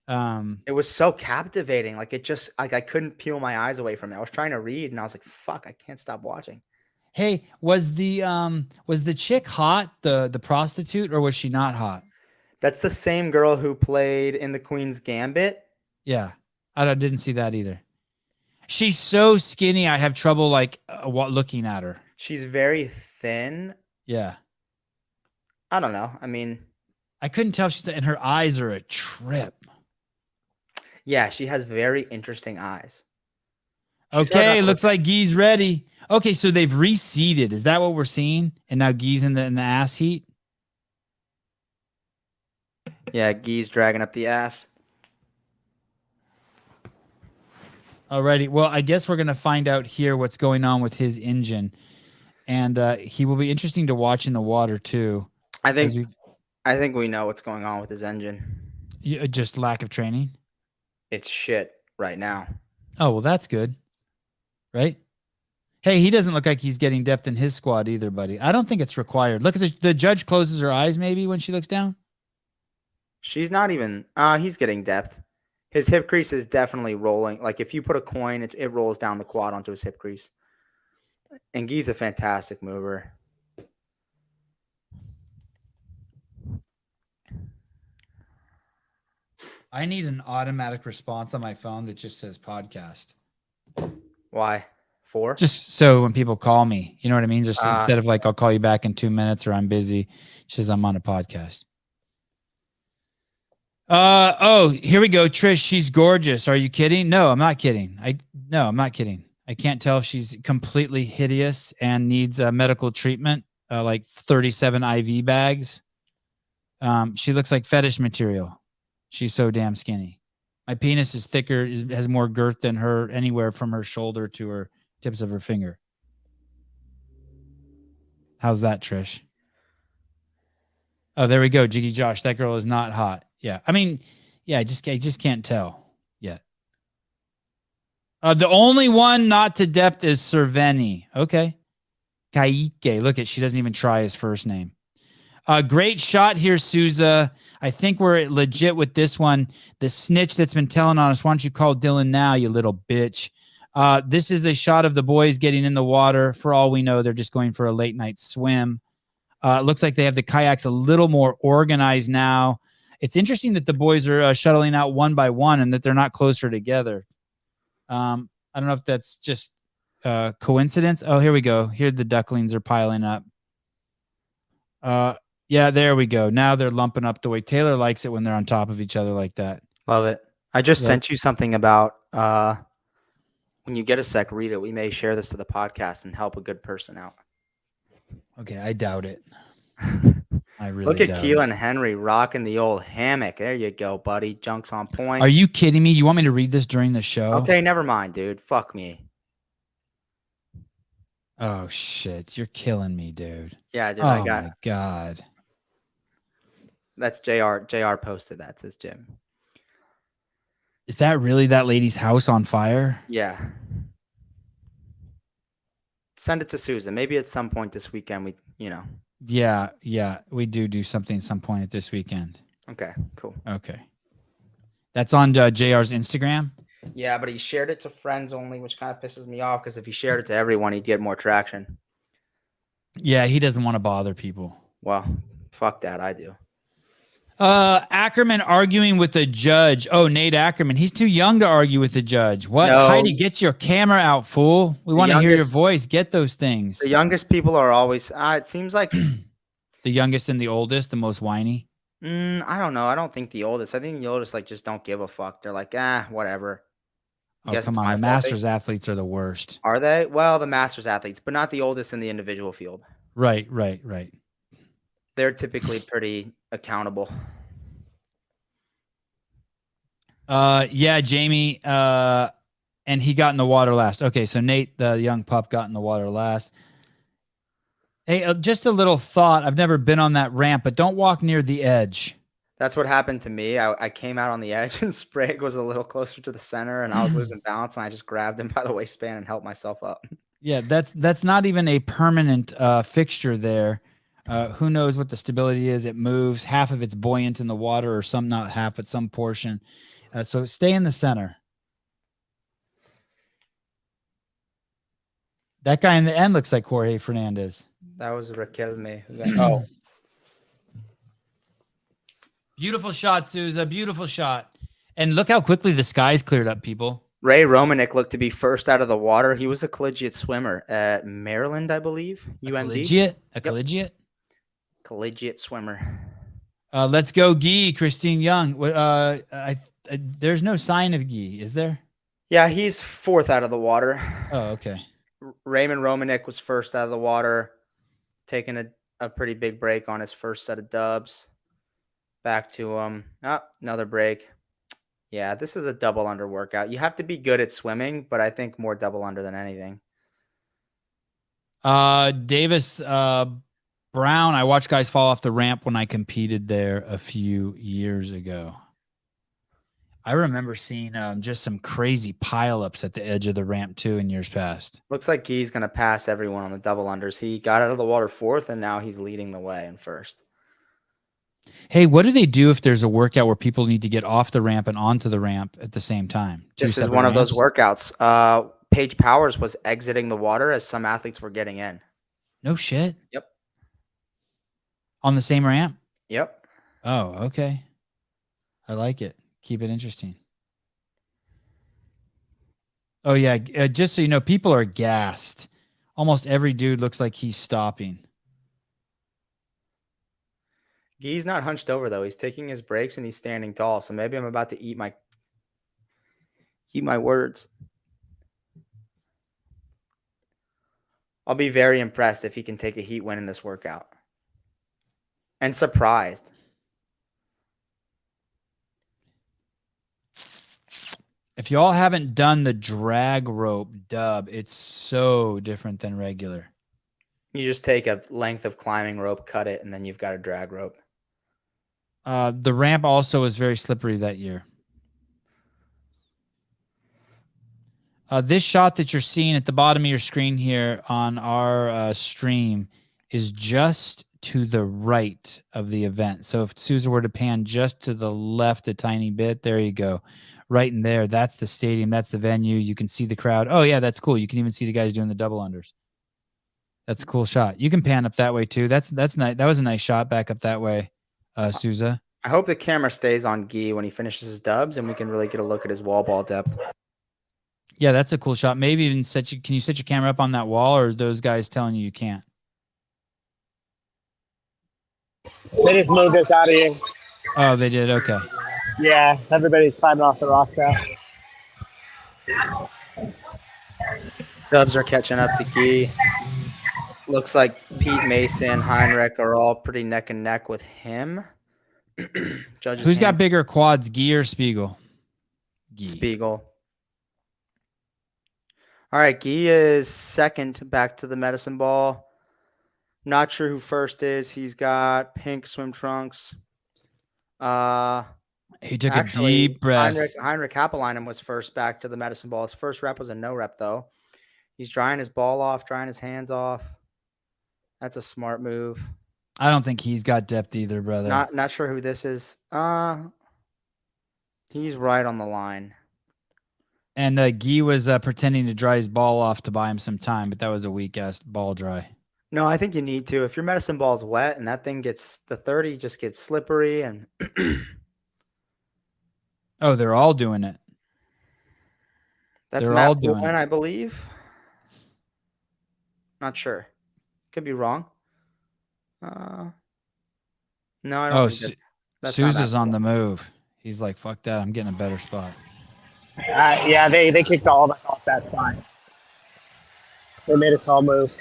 it was so captivating. Like it just I couldn't peel my eyes away from it. I was trying to read and I was like, fuck, I can't stop watching. Hey, was the chick hot, the prostitute, or was she not hot? That's the same girl who played in The Queen's Gambit. Yeah, I didn't see that either. She's so skinny, I have trouble looking at her. She's very thin. Yeah. I don't know. I mean, I couldn't tell and her eyes are a trip. Yeah, she has very interesting eyes. Okay, looks like Guy's ready. Okay, so they've reseeded. Is that what we're seeing? And now Guy's in the ass heat? Yeah, Gee's dragging up the ass. Alrighty. Well, I guess we're gonna find out here what's going on with his engine, and he will be interesting to watch in the water too. I as think we know what's going on with his engine. just lack of training. It's shit right now. Oh well, that's good, right? Hey, he doesn't look like he's getting depth in his squad either, buddy. I don't think it's required. Look at the judge closes her eyes maybe when she looks down. She's not even. He's getting depth. His hip crease is definitely rolling. Like if you put a coin, it rolls down the quad onto his hip crease. And Gee's a fantastic mover. I need an automatic response on my phone that just says podcast. Why? 4? Just so when people call me, you know what I mean? Just instead of like, I'll call you back in 2 minutes or I'm busy, she says I'm on a podcast. Oh, here we go. Trish, she's gorgeous. Are you kidding? No, I'm not kidding. I'm not kidding. I can't tell if she's completely hideous and needs medical treatment, like 37 IV bags. She looks like fetish material. She's so damn skinny. My penis is thicker, has more girth than her anywhere from her shoulder to her tips of her finger. How's that, Trish? Oh, there we go. Jiggy Josh. That girl is not hot. Yeah. I mean, yeah, I just can't tell yet. The only one not to depth is Cerveni. Okay. Kaike. Look at, she doesn't even try his first name. Great shot here, Souza. I think we're legit with this one. The snitch that's been telling on us, why don't you call Dylan now, you little bitch? This is a shot of the boys getting in the water. For all we know, they're just going for a late night swim. It looks like they have the kayaks a little more organized now. It's interesting that the boys are shuttling out one by one and that they're not closer together. I don't know if that's just coincidence. Oh, here we go. Here the ducklings are piling up. Yeah, there we go. Now they're lumping up the way Taylor likes it when they're on top of each other like that. Love it. I just Yep. sent you something about when you get a sec, read it. We may share this to the podcast and help a good person out. Okay, I doubt it. I really Look at doubt Keelan Henry rocking the old hammock. There you go, buddy. Junk's on point. Are you kidding me? You want me to read this during the show? Okay, never mind, dude. Fuck me. Oh shit, you're killing me, dude. Yeah, dude. Oh I got my god. that's JR. JR posted that. Says Jim. Is that really that lady's house on fire? Yeah. Send it to Susan. Maybe at some point this weekend Yeah, we do something at some point at this weekend. Okay, cool. Okay. That's on JR's Instagram? Yeah, but he shared it to friends only, which kind of pisses me off because if he shared it to everyone, he'd get more traction. Yeah, he doesn't want to bother people. Well, fuck that. I do. Ackerman arguing with the judge. Oh, Nate Ackerman. He's too young to argue with the judge. What? No. Heidi, get your camera out, fool. We want to hear your voice. Get those things. The youngest people are always, it seems like The youngest and the oldest, the most whiny. I don't know. I don't think the oldest. I think the oldest just don't give a fuck. They're like, whatever. Oh, Guess come it's on. my The fault. Masters athletes are the worst. Are they? Well, the Masters athletes, but not the oldest in the individual field. Right. They're typically pretty accountable. Yeah, Jamie. And he got in the water last. Okay, so Nate, the young pup, got in the water last. Hey, just a little thought. I've never been on that ramp, but don't walk near the edge. That's what happened to me. I came out on the edge and Sprague was a little closer to the center and I was losing balance and I just grabbed him by the waistband and helped myself up. Yeah, that's not even a permanent fixture there. Who knows what the stability is? It moves. Half of it's buoyant in the water, or some, not half, but some portion. So stay in the center. That guy in the end looks like Jorge Fernandez. That was Raquelme. Oh, Beautiful shot, Souza. Beautiful shot. And look how quickly the sky's cleared up, people. Ray Romanek looked to be first out of the water. He was a collegiate swimmer at Maryland, I believe. UND. Collegiate? Collegiate swimmer. Let's go, Guy. Christine Young. There's no sign of Guy, is there? Yeah, he's fourth out of the water. Oh, okay. Raymond Romanek was first out of the water, taking a pretty big break on his first set of dubs. Back to another break. Yeah, this is a double under workout. You have to be good at swimming, but I think more double under than anything. Davis Brown, I watched guys fall off the ramp when I competed there a few years ago. I remember seeing just some crazy pileups at the edge of the ramp too in years past. Looks like Guy's going to pass everyone on the double unders. He got out of the water fourth, and now he's leading the way in first. Hey, what do they do if there's a workout where people need to get off the ramp and onto the ramp at the same time? This is one of those workouts. Paige Powers was exiting the water as some athletes were getting in. No shit. Yep. On the same ramp? Yep. Oh, okay. I like it. Keep it interesting. Oh, yeah. Just so you know, people are gassed. Almost every dude looks like he's stopping. Guy's not hunched over, though. He's taking his breaks and he's standing tall. So maybe I'm about to eat my words. I'll be very impressed if he can take a heat win in this workout. And surprised. If y'all haven't done the drag rope dub, it's so different than regular. You just take a length of climbing rope, cut it, and then you've got a drag rope. The ramp also was very slippery that year. This shot that you're seeing at the bottom of your screen here on our stream is just to the right of the event. So if Souza were to pan just to the left a tiny bit, there you go. Right in there, that's the stadium, that's the venue. You can see the crowd. Oh, yeah, that's cool. You can even see the guys doing the double unders. That's a cool shot. You can pan up that way, too. That's nice. That was a nice shot back up that way, Souza. I hope the camera stays on Guy when he finishes his dubs and we can really get a look at his wall ball depth. Yeah, that's a cool shot. Maybe even can you set your camera up on that wall, or are those guys telling you can't? They just moved us out of here. Oh, they did. Okay. Yeah, everybody's climbing off the rocks now. Dubs are catching up to Guy. Looks like Pete, Mason, Heinrich are all pretty neck and neck with him. Who's got bigger quads, Guy or Spiegel? Guy. Spiegel. All right, Guy is second back to the medicine ball. Not sure who first is. He's got pink swim trunks. He took a deep breath. Heinrich Happelainen was first back to the medicine ball. His first rep was a no rep, though. He's drying his ball off, drying his hands off. That's a smart move. I don't think he's got depth either, brother. Not sure who this is. He's right on the line. And Guy was pretending to dry his ball off to buy him some time, but that was a weak-ass ball dry. No, I think you need to. If your medicine ball is wet and that thing gets, the 30 just gets slippery and... Oh, they're all doing it. That's they're Matt all doing Bowman, it. I believe. Not sure. Could be wrong. No, I don't think that's Souza's on the move. He's like, fuck that. I'm getting a better spot. Yeah, they kicked all of us off that spot. They made us all move.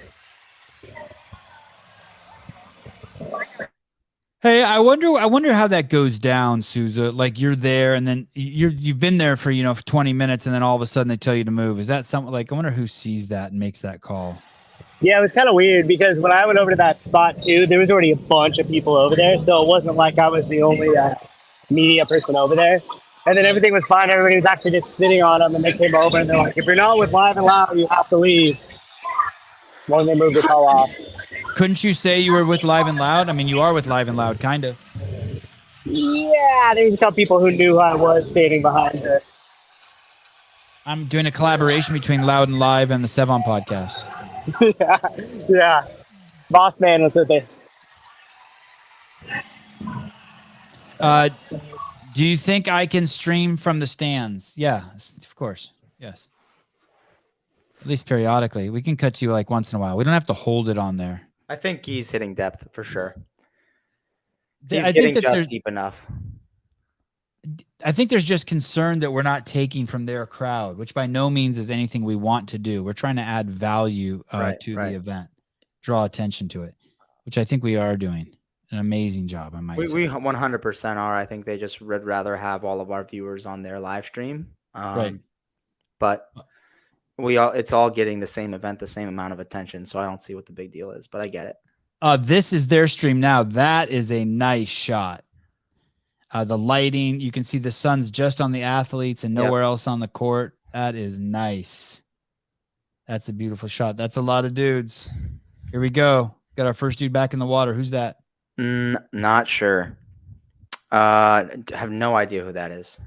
Hey, I wonder how that goes down, Souza. Like you're there, and then you've been there for 20 minutes, and then all of a sudden they tell you to move. Is that something like? I wonder who sees that and makes that call. Yeah, it was kind of weird because when I went over to that spot too, there was already a bunch of people over there, so it wasn't like I was the only media person over there. And then everything was fine. Everybody was actually just sitting on them, and they came over and they're like, "If you're not with Live and Loud, you have to leave." When they moved us all off. Couldn't you say you were with Live and Loud? I mean, you are with Live and Loud, kind of. Yeah, there's a couple people who knew who I was standing behind her. I'm doing a collaboration between Loud and Live and the Sevan Podcast. yeah. Boss man was with it. Do you think I can stream from the stands? Yeah, of course. Yes. At least periodically. We can cut you like once in a while. We don't have to hold it on there. I think he's hitting depth for sure. He's getting just deep enough. I think there's just concern that we're not taking from their crowd, which by no means is anything we want to do. We're trying to add value to the event, draw attention to it, which I think we are doing. an amazing job, I might We say. 100% are. I think they just would rather have all of our viewers on their live stream. Right. But it's all getting the same event, the same amount of attention. So I don't see what the big deal is, but I get it. This is their stream now. That is a nice shot. The lighting, you can see the sun's just on the athletes and nowhere else on the court. That is nice. That's a beautiful shot. That's a lot of dudes. Here we go. Got our first dude back in the water. Who's that? Not sure. Have no idea who that is.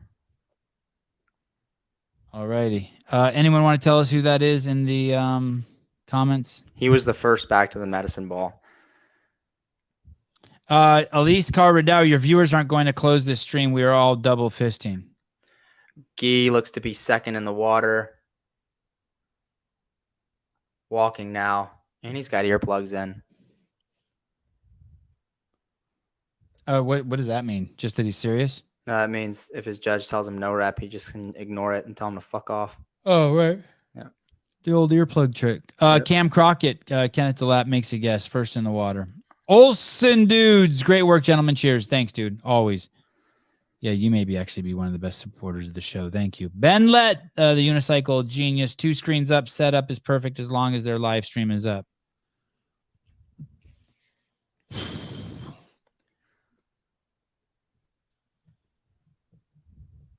All righty. Anyone want to tell us who that is in the comments? He was the first back to the medicine ball. Elise Carradau, your viewers aren't going to close this stream. We are all double fisting. Guy looks to be second in the water. Walking now. And he's got earplugs in. What does that mean? Just that he's serious? No, that means if his judge tells him no rep, he just can ignore it and tell him to fuck off. Oh, right. Yeah. The old earplug trick. Yep. Cam Crockett, Kenneth DeLapp makes a guess. First in the water. Olsen dudes. Great work, gentlemen. Cheers. Thanks, dude. Always. Yeah, you maybe actually be one of the best supporters of the show. Thank you. Ben Lett, the unicycle genius. 2 screens up. Setup is perfect as long as their live stream is up.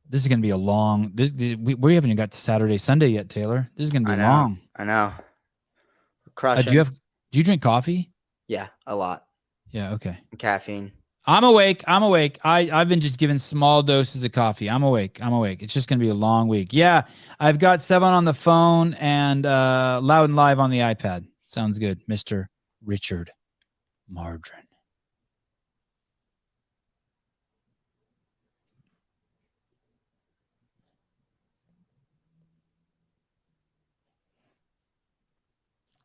This is going to be a long. We haven't even got to Saturday, Sunday yet, Taylor. This is going to be long. I know. Crushing. Do you drink coffee? Yeah, a lot. Yeah. Okay. Caffeine. I'm awake. I've been just given small doses of coffee. I'm awake. It's just going to be a long week. Yeah. I've got Sevan on the phone and Loud and Live on the iPad. Sounds good. Mr. Richard Margarine.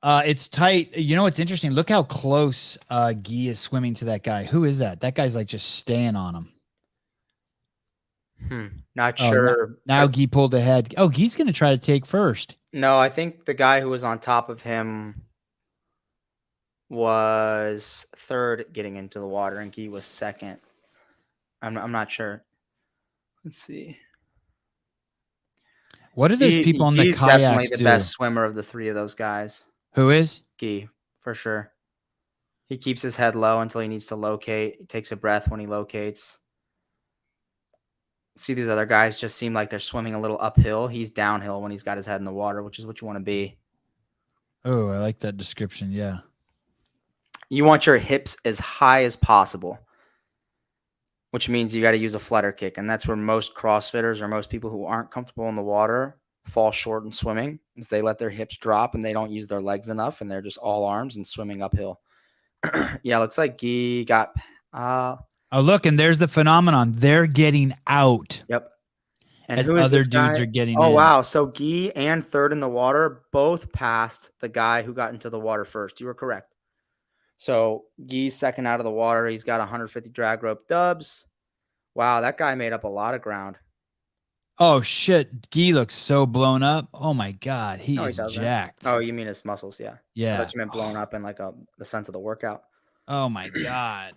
It's tight. You know what's interesting? Look how close Guy is swimming to that guy. Who is that? That guy's like just staying on him. Not sure. Now Guy pulled ahead. Oh, Guy's going to try to take first. No, I think the guy who was on top of him was third getting into the water, and Guy was second. I'm not sure. Let's see. What do those people on the Guy's kayaks definitely the do? best swimmer of the three of those guys. Who is? Guy, for sure. He keeps his head low until he needs to locate. He takes a breath when he locates. See, these other guys just seem like they're swimming a little uphill. He's downhill when he's got his head in the water, which is what you want to be. Oh, I like that description. Yeah. You want your hips as high as possible, which means you got to use a flutter kick. And that's where most CrossFitters or most people who aren't comfortable in the water fall short in swimming, is they let their hips drop and they don't use their legs enough, and they're just all arms and swimming uphill. Yeah, looks like Guy got oh, look, and there's the phenomenon. They're getting out. Yep. And as who is other this dudes guy? are getting Oh, in. wow. So Guy and third in the water both passed the guy who got into the water first. You were correct. So Guy's second out of the water. He's got 150 drag rope dubs. Wow, that guy made up a lot of ground. Oh, shit. Guy looks so blown up. Oh, my God. He No, he is doesn't. jacked. Oh, you mean his muscles? Yeah. Yeah. I thought you meant blown up in like the sense of the workout. Oh, my God.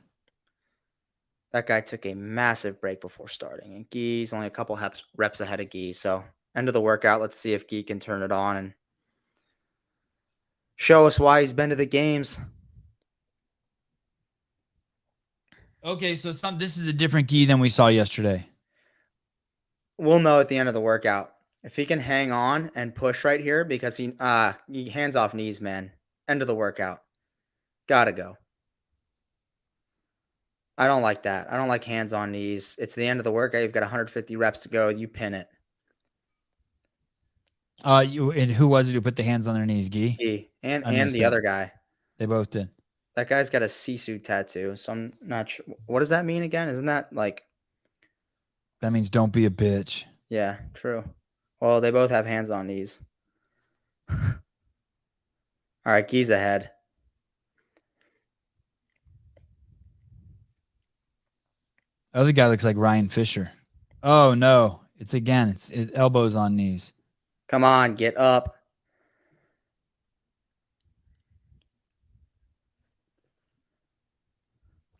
That guy took a massive break before starting, and Guy's only a couple reps ahead of Guy. So end of the workout, let's see if Guy can turn it on and show us why he's been to the games. Okay, so this is a different Guy than we saw yesterday. We'll know at the end of the workout if he can hang on and push right here, because he hands off knees, man. End of the workout. Gotta go. I don't like that. I don't like hands on knees. It's the end of the workout. You've got 150 reps to go. You pin it. And who was it who put the hands on their knees? Guy? Guy. And missed the that. other guy. They both did. That guy's got a Sisu tattoo, so I'm not sure. What does that mean again? Isn't that like... That means don't be a bitch. Yeah, true. Well, they both have hands on knees. All right, Guy's ahead. Other guy looks like Ryan Fisher. Oh, no. It's elbows on knees. Come on, get up.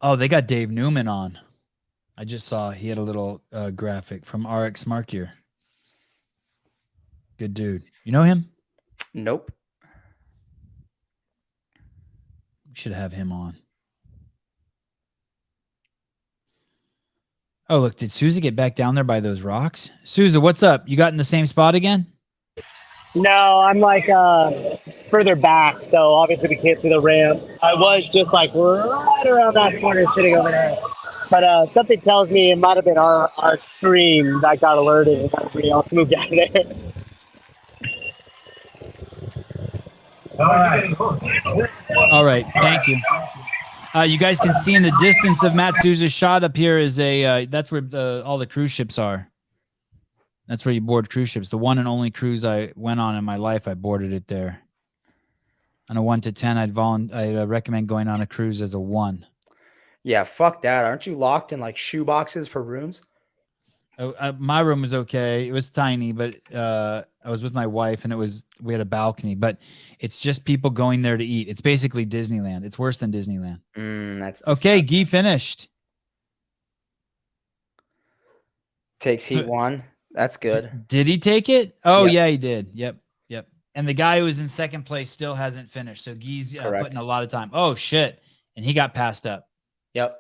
Oh, they got Dave Newman on. I just saw he had a little graphic from RX Smart Gear. Good dude. You know him? Nope. We should have him on. Oh, look, did Souza get back down there by those rocks? Souza, what's up? You got in the same spot again? No, I'm like further back, so obviously we can't see the ramp. I was just like right around that corner sitting over there. But something tells me it might have been our stream that got alerted and everybody else moved out of there. All right, thank you. You guys can see in the distance of Matt Souza's shot up here is that's where all the cruise ships are. That's where you board cruise ships. The one and only cruise I went on in my life, I boarded it there. On a 1 to 10, I'd recommend going on a cruise as a 1. Yeah, fuck that. Aren't you locked in like shoe boxes for rooms? My room was okay. It was tiny, but I was with my wife, and we had a balcony. But it's just people going there to eat. It's basically Disneyland. It's worse than Disneyland. That's okay. Guy finished. Takes heat 1. That's good. Did he take it? Oh, Yep. yeah, he did. Yep. And the guy who was in second place still hasn't finished. So Guy's putting a lot of time. Oh, shit. And he got passed up. Yep.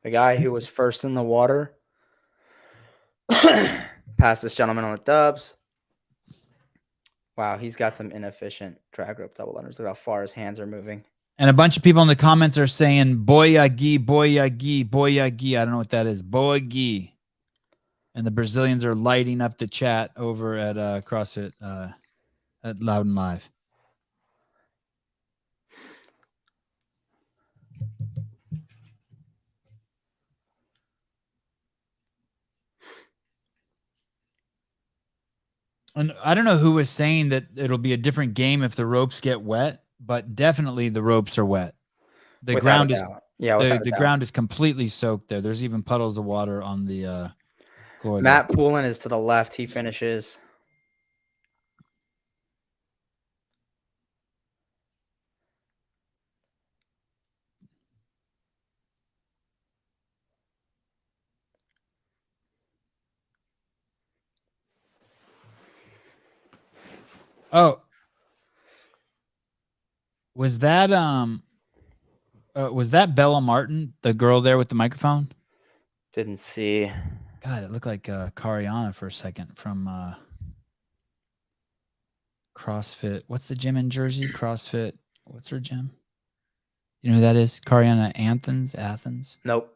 The guy who was first in the water passed this gentleman on the dubs. Wow, he's got some inefficient drag rope double unders. Look how far his hands are moving. And a bunch of people in the comments are saying, Boya Gui, Boya Gui, Boya Gui. I don't know what that is. Boa Gui. And the Brazilians are lighting up the chat over at CrossFit at Loudon Live. And I don't know who was saying that it'll be a different game if the ropes get wet, but definitely the ropes are wet. The ground is the ground is completely soaked there. There's even puddles of water on the floor. Matt Poulin is to the left. He finishes. Oh, was that Bella Martin, the girl there with the microphone? Didn't see. God, it looked like Cariana for a second from CrossFit. What's the gym in Jersey? CrossFit. What's her gym? You know who that is? Cariana Athens. Nope.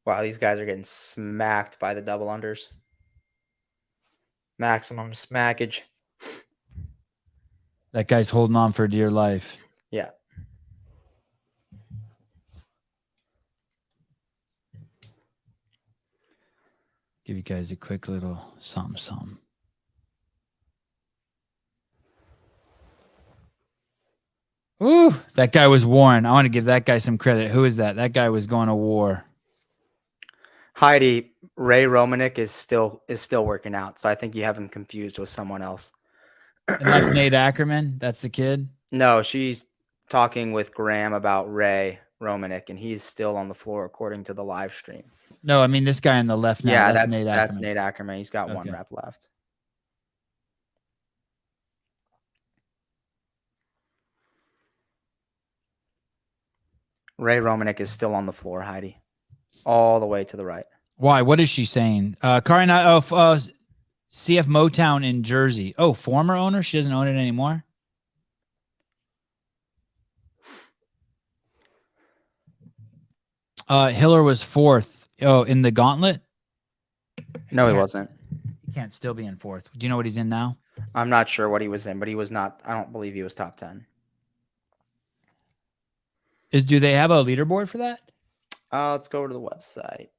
Wow, these guys are getting smacked by the double unders. Maximum smackage. That guy's holding on for dear life. Yeah. Give you guys a quick little something. Ooh, that guy was Warren. I want to give that guy some credit. Who is that? That guy was going to war. Heidi, Ray Romanek is still working out, so I think you have him confused with someone else. And that's Nate Ackerman. That's the kid. No, she's talking with Graham about Ray Romanek, and he's still on the floor according to the live stream. No, I mean this guy on the left now. Yeah, that's Nate Ackerman. That's Nate Ackerman. He's got one rep left. Ray Romanek is still on the floor, Heidi. All the way to the right. Why? What is she saying? Karina, CF Motown in Jersey. Oh, former owner? She doesn't own it anymore? Hiller was 4th. Oh, in the gauntlet? No, he wasn't. He can't still be in 4th. Do you know what he's in now? I'm not sure what he was in, but he was not. I don't believe he was top 10. Do they have a leaderboard for that? Let's go over to the website.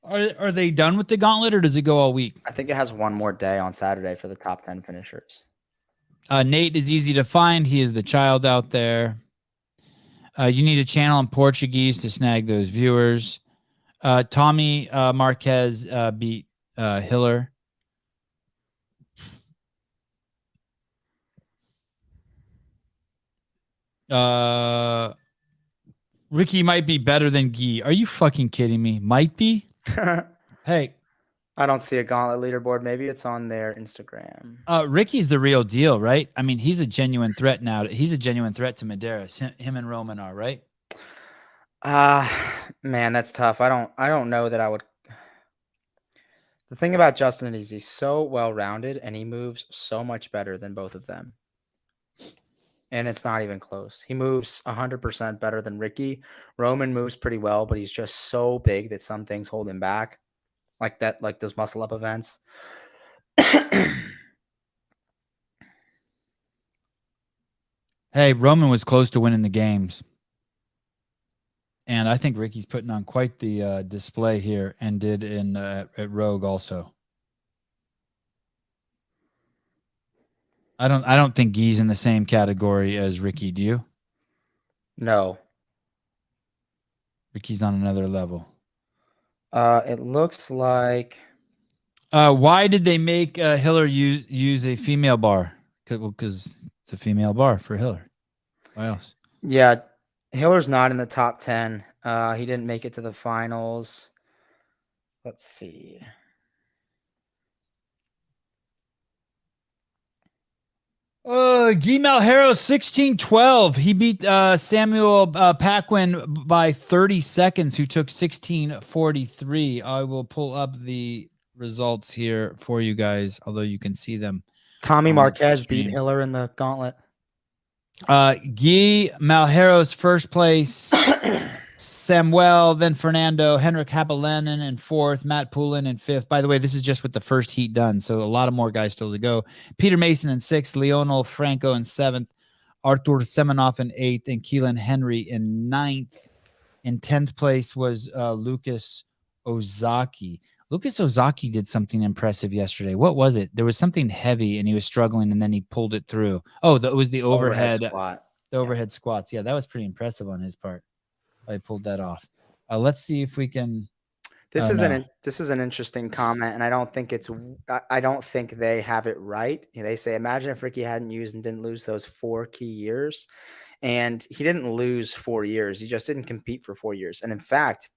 Are they done with the gauntlet, or does it go all week? I think it has one more day on Saturday for the top 10 finishers. Nate is easy to find. He is the child out there. You need a channel in Portuguese to snag those viewers. Tommy Marquez beat Hiller. Ricky might be better than Guy. Are you fucking kidding me? Might be? Hey. I don't see a gauntlet leaderboard. Maybe it's on their Instagram. Ricky's the real deal, right? I mean, he's a genuine threat now. He's a genuine threat to Medeiros. Him and Roman are, right? Man, that's tough. I don't know that I would. The thing about Justin is he's so well-rounded and he moves so much better than both of them. And it's not even close. He moves 100% better than Ricky. Roman moves pretty well, but he's just so big that some things hold him back. Like that, like those muscle up events. Hey, Roman was close to winning the games. And I think Ricky's putting on quite the display here and did in at Rogue also. I don't think Guy's in the same category as Ricky, do you? No. Ricky's on another level. It looks like. Why did they make Hiller use a female bar? Because it's a female bar for Hiller. Why else? Yeah, Hiller's not in the top 10. He didn't make it to the finals. Let's see. Guy Malheiro, 16-12. He beat Samuel Paquin by 30 seconds, who took 16:43. I will pull up the results here for you guys, although you can see them. Tommy Marquez beat Hiller in the gauntlet. Guy Malheiro's first place, Samuel, then Fernando, Henrik Happelainen in fourth, Matt Poulin in fifth. By the way, this is just with the first heat done, so a lot of more guys still to go. Peter Mason in sixth, Leonel Franco in seventh, Artur Semenov in eighth, and Keelan Henry in ninth. In 10th place was Lucas Ozaki. Lucas Ozaki did something impressive yesterday. What was it? There was something heavy, and he was struggling, and then he pulled it through. Oh, that was the overhead squat. The overhead squats. Yeah, that was pretty impressive on his part. I pulled that off. Let's see if we can. This is an interesting comment, and I don't think they have it right. They say, imagine if Ricky hadn't used and didn't lose those 4 key years, and he didn't lose 4 years. He just didn't compete for 4 years. And in fact,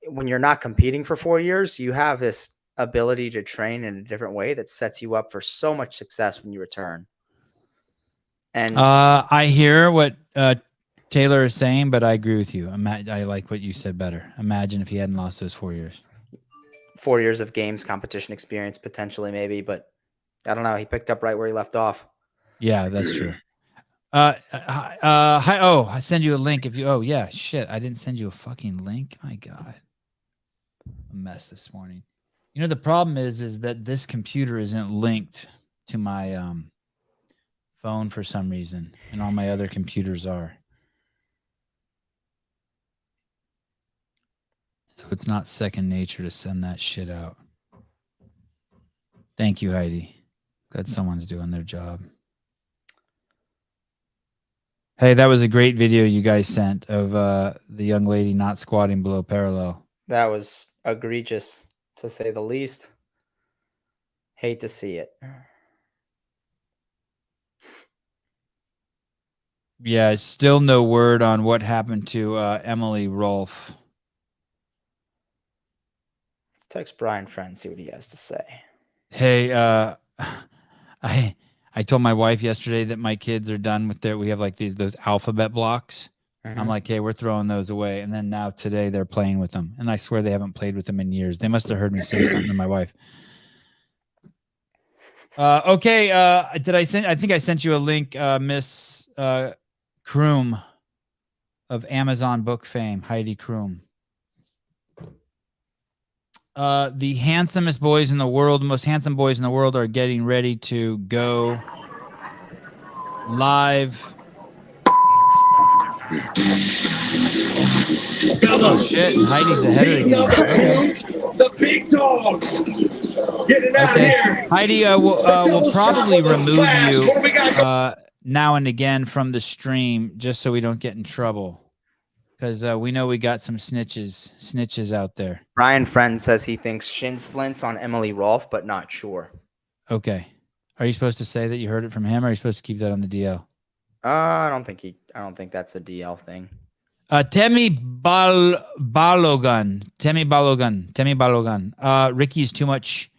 when you're not competing for 4 years, you have this ability to train in a different way that sets you up for so much success when you return. And I hear what Taylor is saying, but I agree with you. I like what you said better. Imagine if he hadn't lost those 4 years. 4 years of games competition experience, potentially, maybe, but I don't know. He picked up right where he left off. Yeah, that's true. Hi. Oh, I send you a link if you. Oh yeah, shit. I didn't send you a fucking link. My God, a mess this morning. You know the problem is that this computer isn't linked to my phone for some reason, and all my other computers are. So it's not second nature to send that shit out. Thank you, Heidi. Glad someone's doing their job. Hey, that was a great video you guys sent of the young lady not squatting below parallel. That was egregious, to say the least. Hate to see it. Yeah, still no word on what happened to Emily Rolfe. Let's text Brian Friend, see what he has to say. Hey, I told my wife yesterday that my kids are done with we have like those alphabet blocks. Mm-hmm. I'm like, hey, we're throwing those away. And then now today they're playing with them. And I swear they haven't played with them in years. They must have heard me say something to my wife. Okay. I think I sent you a link, Miss Kroom of Amazon book fame, Heidi Kroom. The handsomest boys in the world, the most handsome boys in the world are getting ready to go live. Oh shit, Heidi's ahead of the game. The big dogs. Get it out here. Heidi, we'll probably remove you now and again from the stream just so we don't get in trouble. Because we know we got some snitches out there. Brian Friend says he thinks shin splints on Emily Rolfe, but not sure. Okay. Are you supposed to say that you heard it from him, or are you supposed to keep that on the DL? I don't think that's a DL thing. Temi Balogun. Ricky is too much.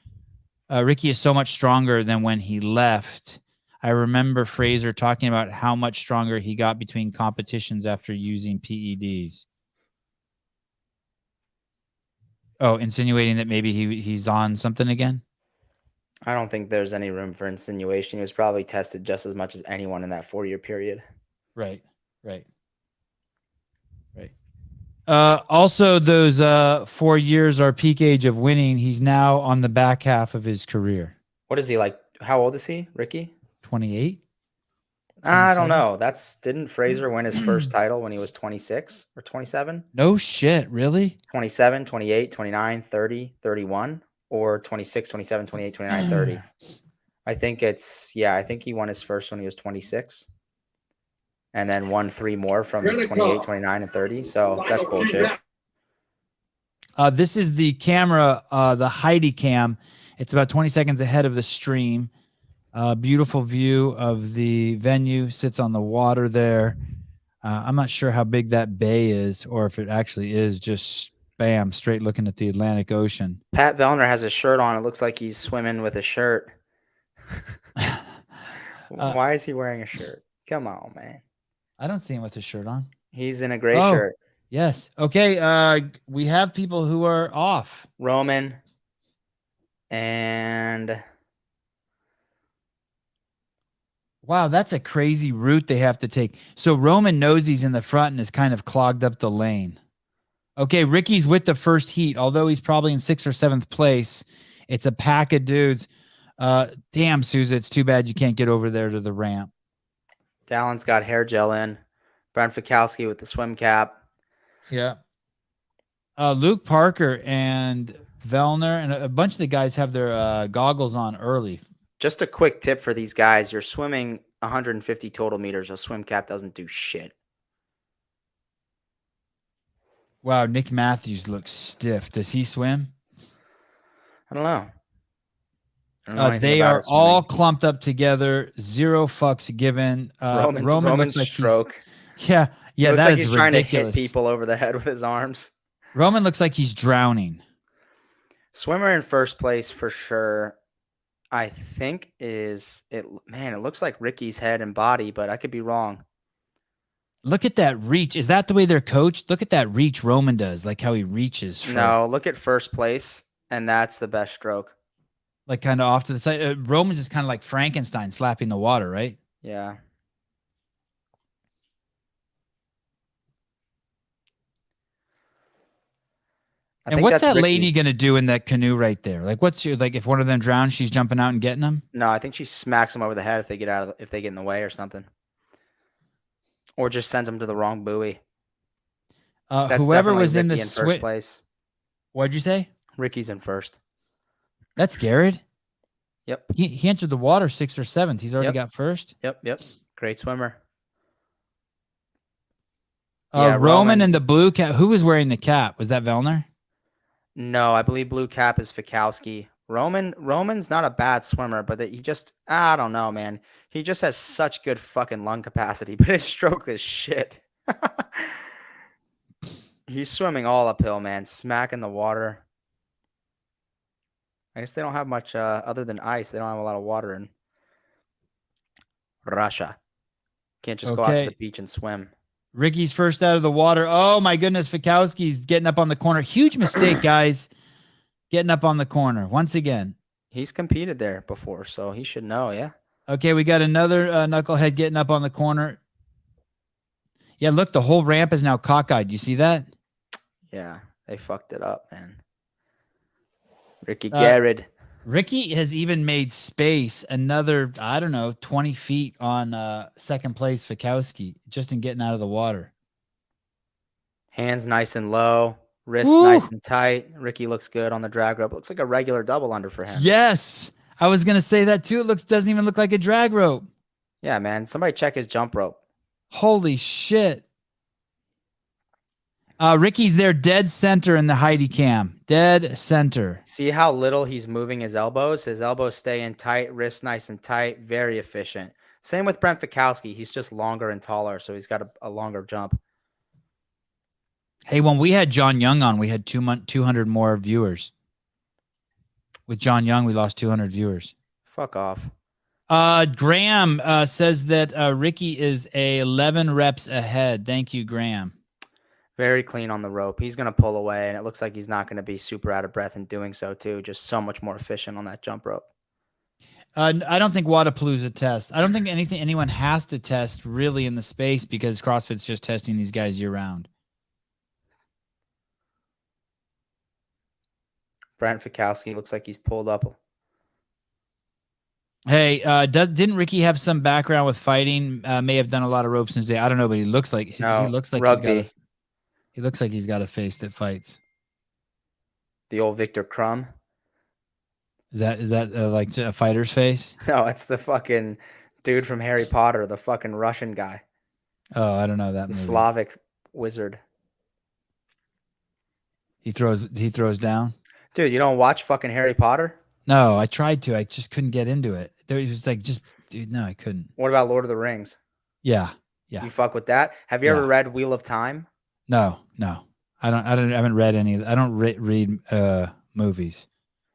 Ricky is so much stronger than when he left. I remember Fraser talking about how much stronger he got between competitions after using PEDs. Oh, insinuating that maybe he's on something again? I don't think there's any room for insinuation. He was probably tested just as much as anyone in that 4-year period. Right. Also, those 4 years are peak age of winning. He's now on the back half of his career. What is he like? How old is he, Ricky? 28? I don't know. Didn't Fraser win his first title when he was 26 or 27? No shit, really? 27, 28, 29, 30, 31, or 26, 27, 28, 29, 30. I think he won his first when he was 26. And then won 3 more from 28, 29, and 30. So that's bullshit. This is the camera, the Heidi cam. It's about 20 seconds ahead of the stream. Beautiful view of the venue. Sits on the water there. I'm not sure how big that bay is, or if it actually is just bam, straight looking at the Atlantic Ocean. Pat Vellner has a shirt on. It looks like he's swimming with a shirt. Why is he wearing a shirt? Come on, man. I don't see him with his shirt on. He's in a gray shirt. Yes. Okay. We have people who are off. Roman and wow, that's a crazy route they have to take. So Roman knows he's in the front and has kind of clogged up the lane. Okay, Ricky's with the first heat, although he's probably in 6th or 7th place. It's a pack of dudes. Damn, Sousa, it's too bad you can't get over there to the ramp. Dallon's got hair gel in. Brent Fikowski with the swim cap. Yeah. Luke Parker and Vellner and a bunch of the guys have their goggles on early. Just a quick tip for these guys. You're swimming 150 total meters. A swim cap doesn't do shit. Wow, Nick Matthews looks stiff. Does he swim? I don't know. They are all clumped up together. 0 fucks given. Roman looks like stroke. Yeah, Looks that like is he's ridiculous. trying to hit people over the head with his arms. Roman looks like he's drowning. Swimmer in first place for sure. I think it looks like Ricky's head and body, but I could be wrong. Look at that reach. Is that the way they're coached? Look at that reach Roman does, like how he reaches. No, look at first place, and that's the best stroke. Like kind of off to the side. Roman's just kind of like Frankenstein slapping the water, right? Yeah. And what's that lady going to do in that canoe right there? Like, if one of them drowns, she's jumping out and getting them? No, I think she smacks them over the head if they get in the way or something. Or just sends them to the wrong buoy. Whoever was in the first place. What'd you say? Ricky's in first. That's Garrett. Yep. He entered the water 6th or 7th. He's already got first. Yep. Great swimmer. Roman and the blue cap. Who was wearing the cap? Was that Vellner? No, I believe blue cap is Fikowski. Roman's not a bad swimmer, but I don't know, man. He just has such good fucking lung capacity, but his stroke is shit. He's swimming all uphill, man. Smacking the water. I guess they don't have much other than ice. They don't have a lot of water in Russia. Can't just go out to the beach and swim. Ricky's first out of the water. Oh, my goodness. Fikowski's getting up on the corner. Huge mistake, guys. Getting up on the corner once again. He's competed there before, so he should know, yeah. Okay, we got another knucklehead getting up on the corner. Yeah, look, the whole ramp is now cockeyed. You see that? Yeah, they fucked it up, man. Ricky Garrett. Ricky has even made space another, 20 feet on second place Fikowski, just in getting out of the water. Hands nice and low. Wrists nice and tight. Ricky looks good on the drag rope. Looks like a regular double under for him. Yes. I was going to say that too. It doesn't even look like a drag rope. Yeah, man. Somebody check his jump rope. Holy shit. Ricky's there dead center in the Heidi cam. Dead center. See how little he's moving his elbows? His elbows stay in tight, wrists nice and tight, very efficient. Same with Brent Fikowski. He's just longer and taller, so he's got a longer jump. Hey, when we had John Young on, we had 200 more viewers. With John Young, we lost 200 viewers. Fuck off. Graham says that Ricky is 11 reps ahead. Thank you, Graham. Very clean on the rope. He's going to pull away, and it looks like he's not going to be super out of breath in doing so, too. Just so much more efficient on that jump rope. I don't think Wadapalooza test. I don't think anyone has to test really in the space because CrossFit's just testing these guys year round. Brent Fikowski looks like he's pulled up. Hey, didn't Ricky have some background with fighting? May have done a lot of ropes in his day. I don't know, but he looks like rugby. He looks like he's got a face that fights. The old Victor Crumb. Is that like a fighter's face? No, it's the fucking dude from Harry Potter, the fucking Russian guy. Oh, I don't know that The movie. Slavic wizard. He throws down. Dude, you don't watch fucking Harry Potter? No, I tried to. I just couldn't get into it. There was just like, dude, no, I couldn't. What about Lord of the Rings? Yeah. You fuck with that? Have you ever read Wheel of Time? No. I haven't read any. I don't read movies.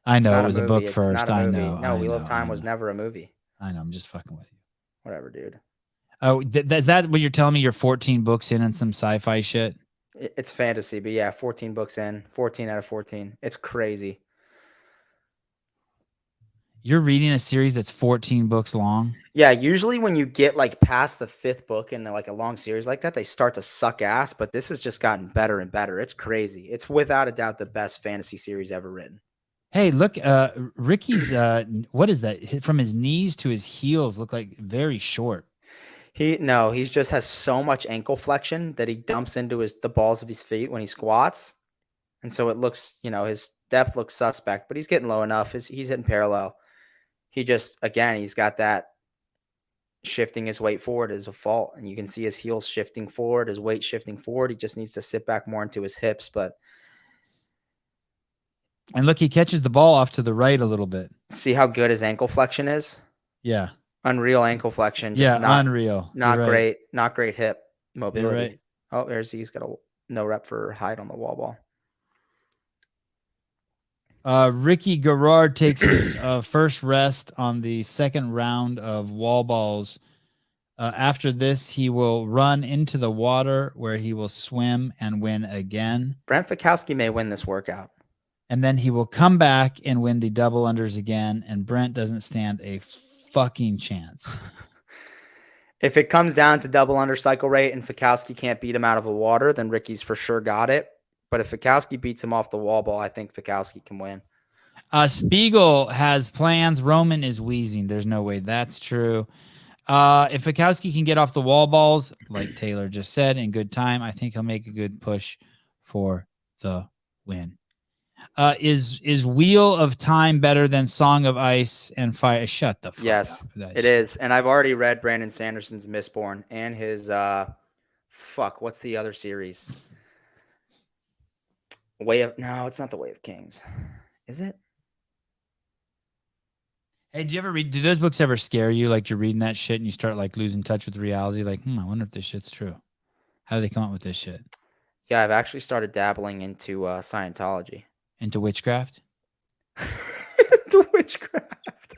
I know it was a book first. I know. No, Wheel of Time was never a movie. I know. I'm just fucking with you. Whatever, dude. Oh, is that what you're telling me? You're 14 books in and some sci-fi shit? It's fantasy, but yeah, 14 books in, 14 out of 14. It's crazy. You're reading a series that's 14 books long? Yeah, usually when you get like past the 5th book in like a long series like that, they start to suck ass, but this has just gotten better and better. It's crazy. It's without a doubt the best fantasy series ever written. Hey, look, Ricky's, what is that? From his knees to his heels look like very short. He just has so much ankle flexion that he dumps into the balls of his feet when he squats. And so it looks, his depth looks suspect, but he's getting low enough. He's hitting parallel. He just, again, he's got that shifting his weight forward is a fault. And you can see his heels shifting forward, his weight shifting forward. He just needs to sit back more into his hips. And look, he catches the ball off to the right a little bit. See how good his ankle flexion is? Yeah. Unreal ankle flexion. Just unreal. Not great. Not great hip mobility. Right. Oh, he's got a no rep for height on the wall ball. Ricky Garrard takes his first rest on the second round of wall balls. After this, he will run into the water where he will swim and win again. Brent Fikowski may win this workout. And then he will come back and win the double unders again. And Brent doesn't stand a fucking chance. If it comes down to double under cycle rate and Fikowski can't beat him out of the water, then Ricky's for sure got it. But if Fikowski beats him off the wall ball, I think Fikowski can win. Spiegel has plans. Roman is wheezing. There's no way that's true. If Fikowski can get off the wall balls, like Taylor just said, in good time, I think he'll make a good push for the win. Is Wheel of Time better than Song of Ice and Fire? Shut the fuck yes, up. It is. And I've already read Brandon Sanderson's Mistborn and his what's the other series? No, it's not the Way of Kings. Is it? Hey, do those books ever scare you? Like you're reading that shit and you start like losing touch with reality? Like, I wonder if this shit's true. How do they come up with this shit? Yeah, I've actually started dabbling into Scientology. Into witchcraft? Into witchcraft.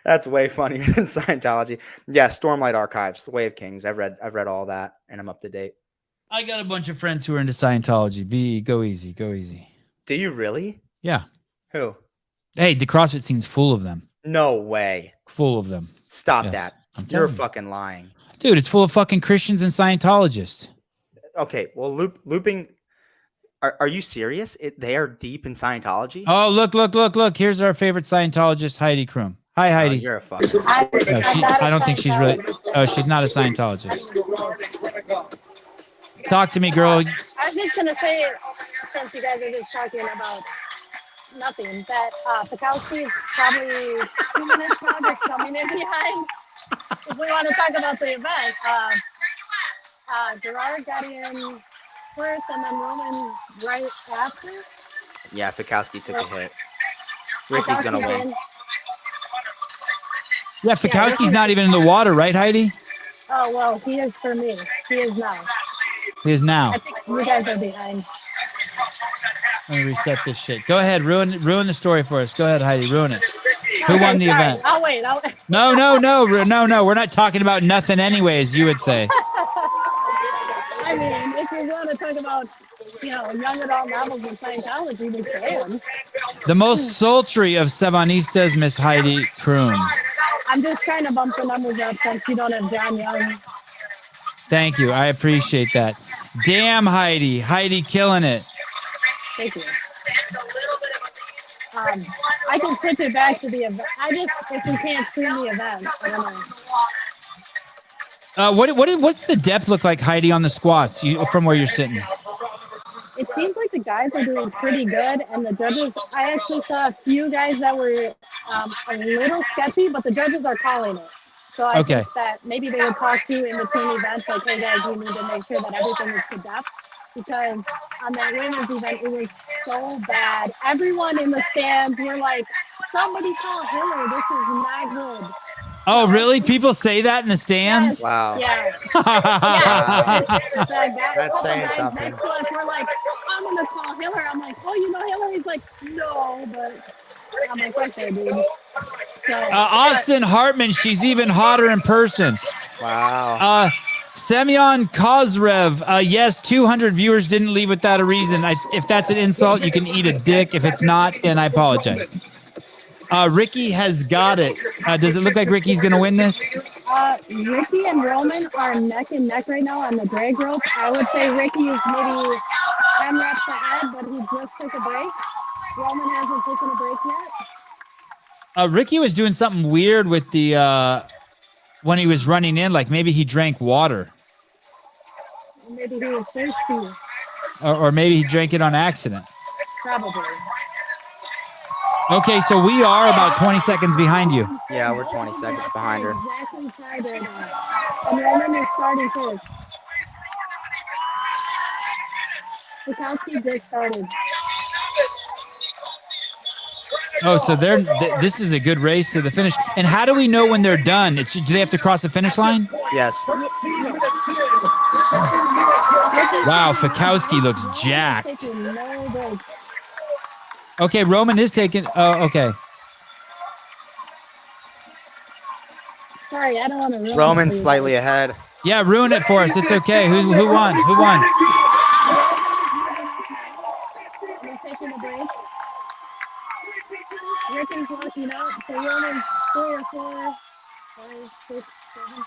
That's way funnier than Scientology. Yeah, Stormlight Archives, Way of Kings. I've read all that and I'm up to date. I got a bunch of friends who are into Scientology. Go easy. Do you really? Yeah. Who? Hey, the CrossFit scene's full of them. No way. Full of them. Stop Yes, that. I'm You're telling you. fucking lying. Dude, it's full of fucking Christians and Scientologists. Okay, well, looping. Are you serious? They are deep in Scientology? Oh, look. Here's our favorite Scientologist, Heidi Krum. Hi, Heidi. You're a fucking. No, I don't think she's really. Oh, she's not a Scientologist. Talk to me, girl. I was just going to say, since you guys are just talking about nothing, that Fikowski is probably 2 minutes now just coming in behind. If we want to talk about the event, Gerard got in first and then Roman right after. Yeah, Fikowski took a hit. Ricky's going to win. Yeah, Fikowski's not even in the water, right, Heidi? Oh, well, he is for me. He is now. He is now. I think you guys are behind. Let me reset this shit. Go ahead, ruin the story for us. Go ahead, Heidi, ruin it. Who Okay, won the sorry. event? I'll wait. No. We're not talking about nothing anyways, you would say. I mean, if you want to talk about, young adult novels in Scientology, we can. The most sultry of Sevanistas, Miss Heidi Kroom. I'm just trying to bump the numbers up since you don't have John Young. Thank you. I appreciate that. Damn, Heidi. Heidi killing it. Thank you. I can switch it back to the event. If we can't stream the event, I don't know. What's the depth look like, Heidi, on the squats from where you're sitting? It seems like the guys are doing pretty good, and the judges, I actually saw a few guys that were a little sketchy, but the judges are calling it. So I think that maybe they would talk to you in between events, like, hey guys, you need to make sure that everything is to depth. Because on that women's event, it was so bad. Everyone in the stands were like, somebody call Hiller, this is not good. Oh, really? People say that in the stands? Yes. Wow. Yeah. That's saying something. Next to us, we're like, I'm going to call Hiller. I'm like, oh, you know Hiller? He's like, no, but I'm like, okay, dude. So, Austin Hartman, she's even hotter in person. Wow. Semyon Kozrev, yes, 200 viewers didn't leave without a reason. If that's an insult, you can eat a dick. If it's not, then I apologize. Ricky has got it. Does it look like Ricky's going to win this? Ricky and Roman are neck and neck right now on the drag rope. I would say Ricky is maybe 10 reps ahead, but he just took a break. Roman hasn't taken a break yet. Ricky was doing something weird with the when he was running in, like maybe he drank water. Maybe he was thirsty. Or maybe he drank it on accident. Probably. Okay, so we are about 20 seconds behind you. Yeah, we're 20 seconds behind her. Exactly tied right now. And Roman is starting first. Bukowski just started. Oh, so this is a good race to the finish. And how do we know when they're done? Do they have to cross the finish line? Yes. Wow, Fikowski looks jacked. Taking no breaks. Okay, Roman is taking. Oh, okay. Sorry, I don't want to ruin Roman's it. slightly ahead. Yeah, ruin it for us. It's okay. Who won? Who won? He's taking a break. Ricky's walking out. So Roman's 3 or 4, 5, 6, 7.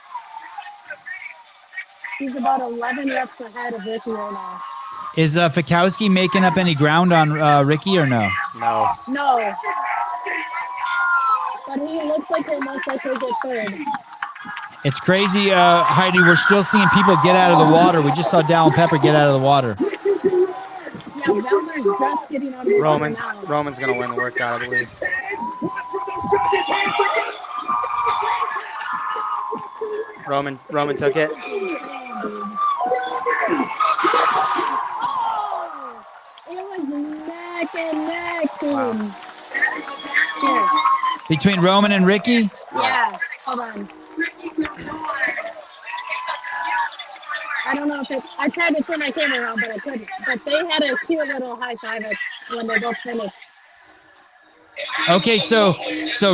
He's about 11 reps ahead of Ricky right now. Is Fikowski making up any ground on Ricky or no? No. No. But he looks like he'll most likely get third. It's crazy, Heidi. We're still seeing people get out of the water. We just saw Dallin Pepper get out of the water. Yeah, Velmer's just getting out of the water now. Roman's gonna win the workout, I believe. Roman took it. It was neck and neck. Wow. Here. Between Roman and Ricky? Yeah, hold on. I don't know if I tried to turn my camera around, but I couldn't. But they had a cute little high five when they both finished. Okay, so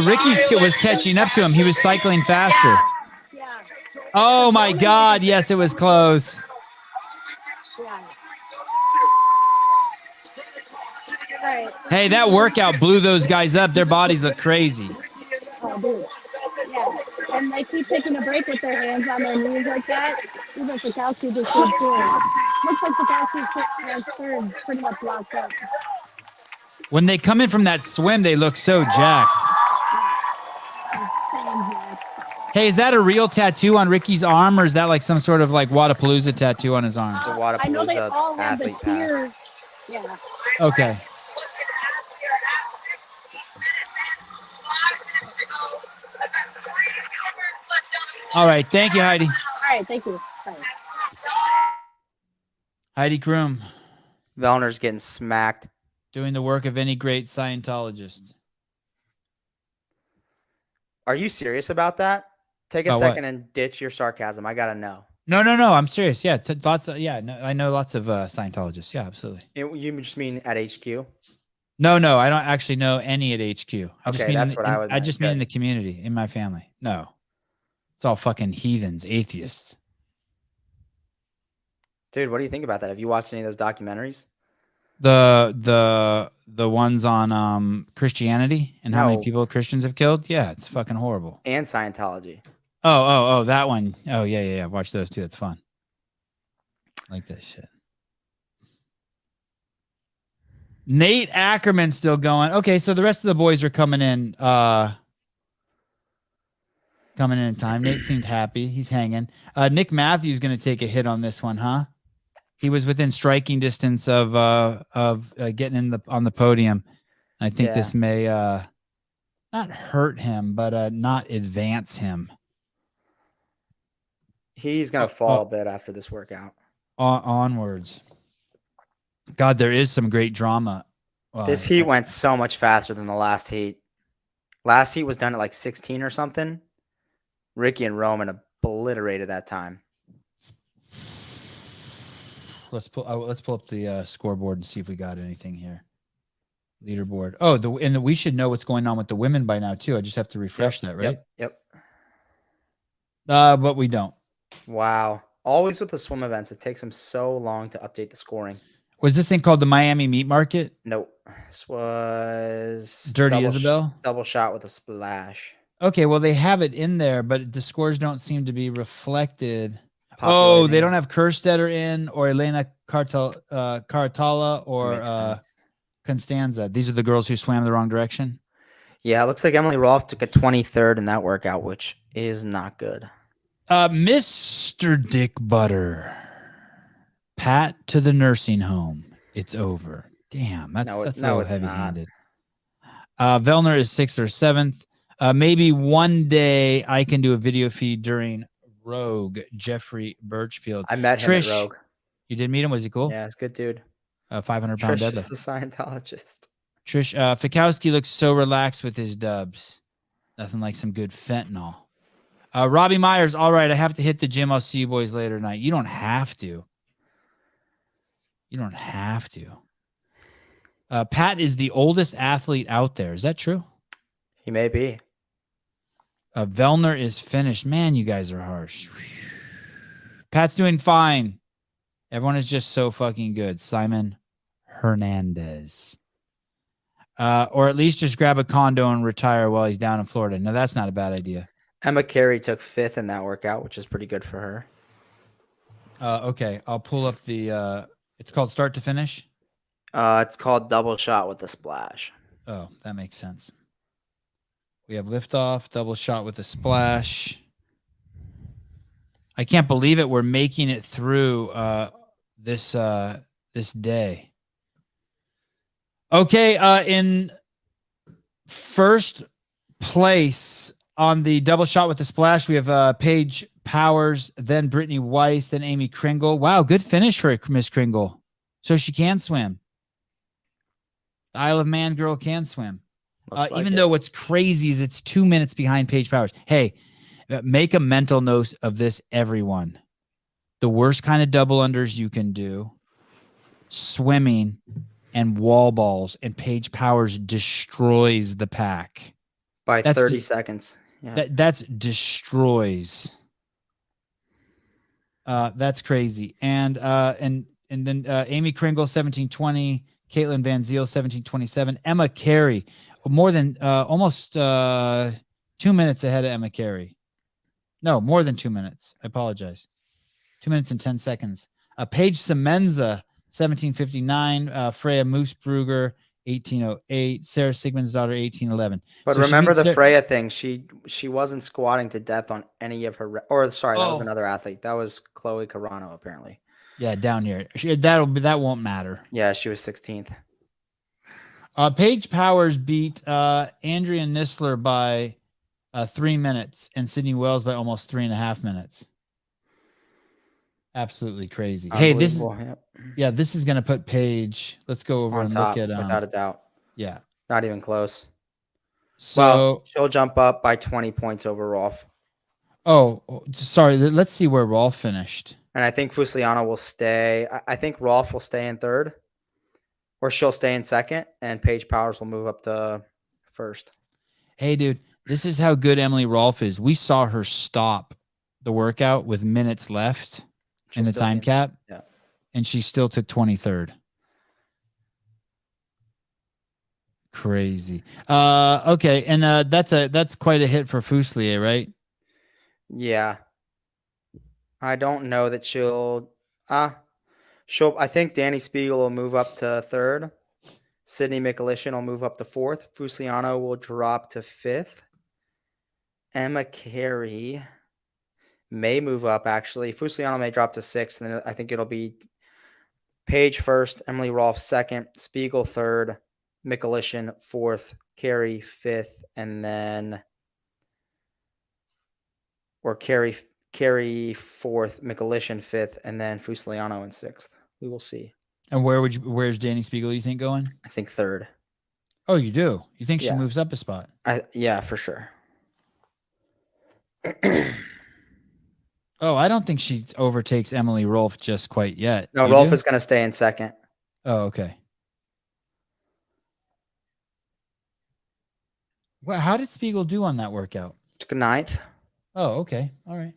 Ricky was catching up to him. He was cycling faster. Yeah. Oh my God! Yes, it was close. Yeah. All right. Hey, that workout blew those guys up. Their bodies look crazy. Oh, dude. Yeah. And they keep taking a break with their hands on their knees like that. Even Fikowski just did too. Looks like Fikowski has third pretty much locked up. When they come in from that swim, they look so jacked. Hey, is that a real tattoo on Ricky's arm, or is that like some sort of like Wadapalooza tattoo on his arm? The Wadapalooza I know they all have the athlete tier. pass. Yeah. Okay. All right. Thank you, Heidi. All right. Thank you. Bye. Heidi Kroom, Vellner's getting smacked. doing the work of any great Scientologist. Are you serious about that? Take a About what? second and ditch your sarcasm. I gotta know. No. I'm serious. Yeah, lots of no, I know lots of Scientologists. Yeah, absolutely. You just mean at HQ? No, I don't actually know any at HQ. I just Okay, mean that's what I would. I just mean in Good. the community, in my family. No, it's all fucking heathens, atheists. Dude, what do you think about that? Have you watched any of those documentaries? The ones on Christianity and how many No. people Christians have killed. Yeah, it's fucking horrible. And Scientology. Oh, that one. Oh yeah. Watch those too. That's fun. I like that shit. Nate Ackerman's still going. Okay, so the rest of the boys are coming in. Coming in time. Nate seemed happy. He's hanging. Nick Matthews going to take a hit on this one, huh? He was within striking distance of getting on the podium. I think this may not hurt him, but not advance him. He's gonna fall a bit after this workout. Onwards. God, there is some great drama. This heat went so much faster than the last heat. Last heat was done at like 16 or something. Ricky and Roman obliterated that time. Let's pull up the scoreboard and see if we got anything here. Leaderboard. Oh, and we should know what's going on with the women by now too. I just have to refresh that, right? Yep. But we don't. Wow. Always with the swim events, it takes them so long to update the scoring. Was this thing called the Miami Meat Market? Nope. This was Dirty Isabel? Double shot with a splash. Okay, well, they have it in there, but the scores don't seem to be reflected. Oh, they don't have Kerstetter in or Elena Cartala or Constanza. These are the girls who swam the wrong direction? Yeah, it looks like Emily Rolfe took a 23rd in that workout, which is not good. Mr. Dick Butter. Pat to the nursing home. It's over. Damn, that's so heavy-handed. Vellner is 6th or 7th. Maybe one day I can do a video feed during Rogue, Jeffrey Birchfield. I met him at Rogue. You did meet him? Was he cool? Yeah, it's a good dude. 500-pound deadlift. Trish is a Scientologist. Trish, Fikowski looks so relaxed with his dubs. Nothing like some good fentanyl. Robbie Myers, all right, I have to hit the gym. I'll see you boys later tonight. You don't have to. You don't have to. Pat is the oldest athlete out there. Is that true? He may be. Vellner is finished. Man, you guys are harsh. Pat's doing fine. Everyone is just so fucking good. Simon Hernandez. Or at least just grab a condo and retire while he's down in Florida. No, that's not a bad idea. Emma Carey took 5th in that workout, which is pretty good for her. Okay, I'll pull up the... it's called Start to Finish? It's called Double Shot with a Splash. Oh, that makes sense. We have liftoff, double shot with a splash. I can't believe it. We're making it through this day. Okay, in first place on the double shot with the splash, we have Paige Powers, then Brittany Weiss, then Amy Kringle. Wow, good finish for Miss Kringle. So she can swim. The Isle of Man girl can swim. Even though what's crazy is it's 2 minutes behind Paige Powers. Hey, make a mental note of this, everyone. The worst kind of double unders you can do, swimming and wall balls, and Paige Powers destroys the pack. By 30 seconds. Yeah. That's destroys. That's crazy. And then Amy Kringle, 1720, Caitlin Van Ziel, 1727, Emma Carey, more than almost 2 minutes ahead of Emma Carey. No, more than 2 minutes. I apologize. 2 minutes and 10 seconds. Paige Semenza, 1759. Freya Moosbrugger, 1808. Sarah Sigmund's daughter, 1811. But so remember the Freya thing. She wasn't squatting to death on any of her. That was another athlete. That was Chloe Carano, apparently. Yeah, down here. That won't matter. Yeah, she was 16th. Paige Powers beat Andrea Nisler by 3 minutes and Sydney Wells by almost 3.5 minutes. Absolutely crazy. Hey, this is going to put Paige. Let's go over on and top, look at without a doubt. Yeah, not even close. So, she'll jump up by 20 points over Rolf. sorry. Let's see where Rolf finished. And I think Fusiliano will stay. I think Rolf will stay in third, or she'll stay in second, and Paige Powers will move up to first. Hey, dude, this is how good Emily Rolf is. We saw her stop the workout with minutes left in the time cap. Yeah. And she still took 23rd. Crazy. Okay, and that's quite a hit for Fuselier, right? Yeah. I don't know that she'll I think Danny Spiegel will move up to third. Sydney Mikulishin will move up to fourth. Fusiliano will drop to fifth. Emma Carey may move up, actually. Fusiliano may drop to sixth, and then I think it'll be Paige first, Emily Rolfe second, Spiegel third, Mikulishin fourth, Carey fifth, and then Carey fourth, Mikulishin fifth, and then Fusiliano in sixth. We will see. And where's Danny Spiegel, you think, going? I think third. Oh, you do? You think she Yeah. moves up a spot? Yeah, for sure. Oh, I don't think she overtakes Emily Rolfe just quite yet. No, You Rolfe do? is going to stay in second. Oh, okay. Well, how did Spiegel do on that workout? Took a ninth. Oh, okay. All right.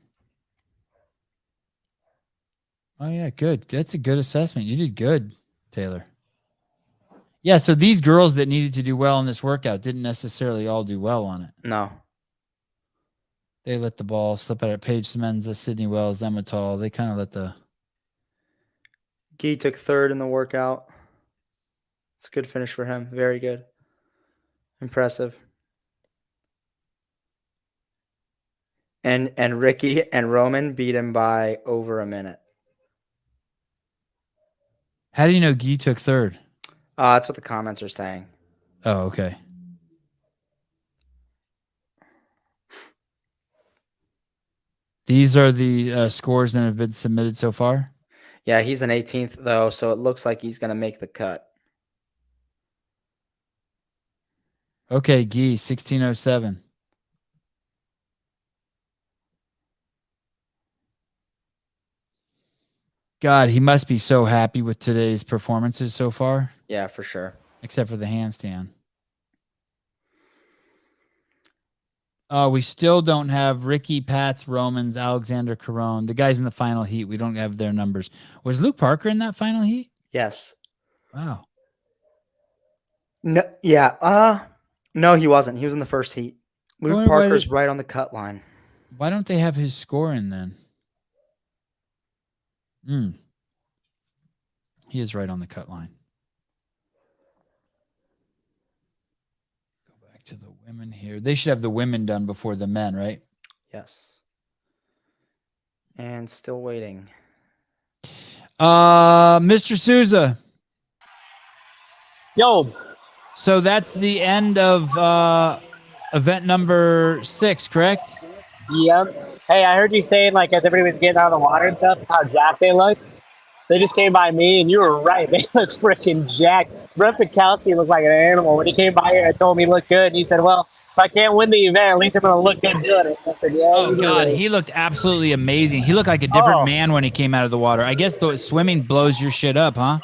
Oh, yeah, good. That's a good assessment. You did good, Taylor. Yeah, so these girls that needed to do well in this workout didn't necessarily all do well on it. No. They let the ball slip out of Paige Semenza, Sydney Wells, Emma Tall. They kind of let the... Guy took third in the workout. It's a good finish for him. Very good. Impressive. And Ricky and Roman beat him by over a minute. How do you know Guy took third? That's what the comments are saying. Oh, okay. These are the scores that have been submitted so far? Yeah, he's an 18th, though, so it looks like he's going to make the cut. Okay, Guy, 1607. God, he must be so happy with today's performances so far. Yeah, for sure. Except for the handstand. We still don't have Ricky, Pats, Romans, Alexander Caron. The guys in the final heat, we don't have their numbers. Was Luke Parker in that final heat? Yes. Wow. No, yeah. No, he wasn't. He was in the first heat. Luke Parker's right on the cut line. Why don't they have his score in then? He is right on the cut line. Go back to the women here. They should have the women done before the men, right? Yes. And still waiting. Mr. Souza. Yo. So that's the end of event number 6, correct? Yep. Hey, I heard you saying, like, as everybody was getting out of the water and stuff, how jacked they look. They just came by me, and you were right. They look freaking jacked. Brett Pikowski looked like an animal. When he came by here, I told him he looked good, and he said, well, if I can't win the event, at least I'm going to look good doing it. I said, yeah. Oh, God, he looked absolutely amazing. He looked like a different man when he came out of the water. I guess the swimming blows your shit up, huh?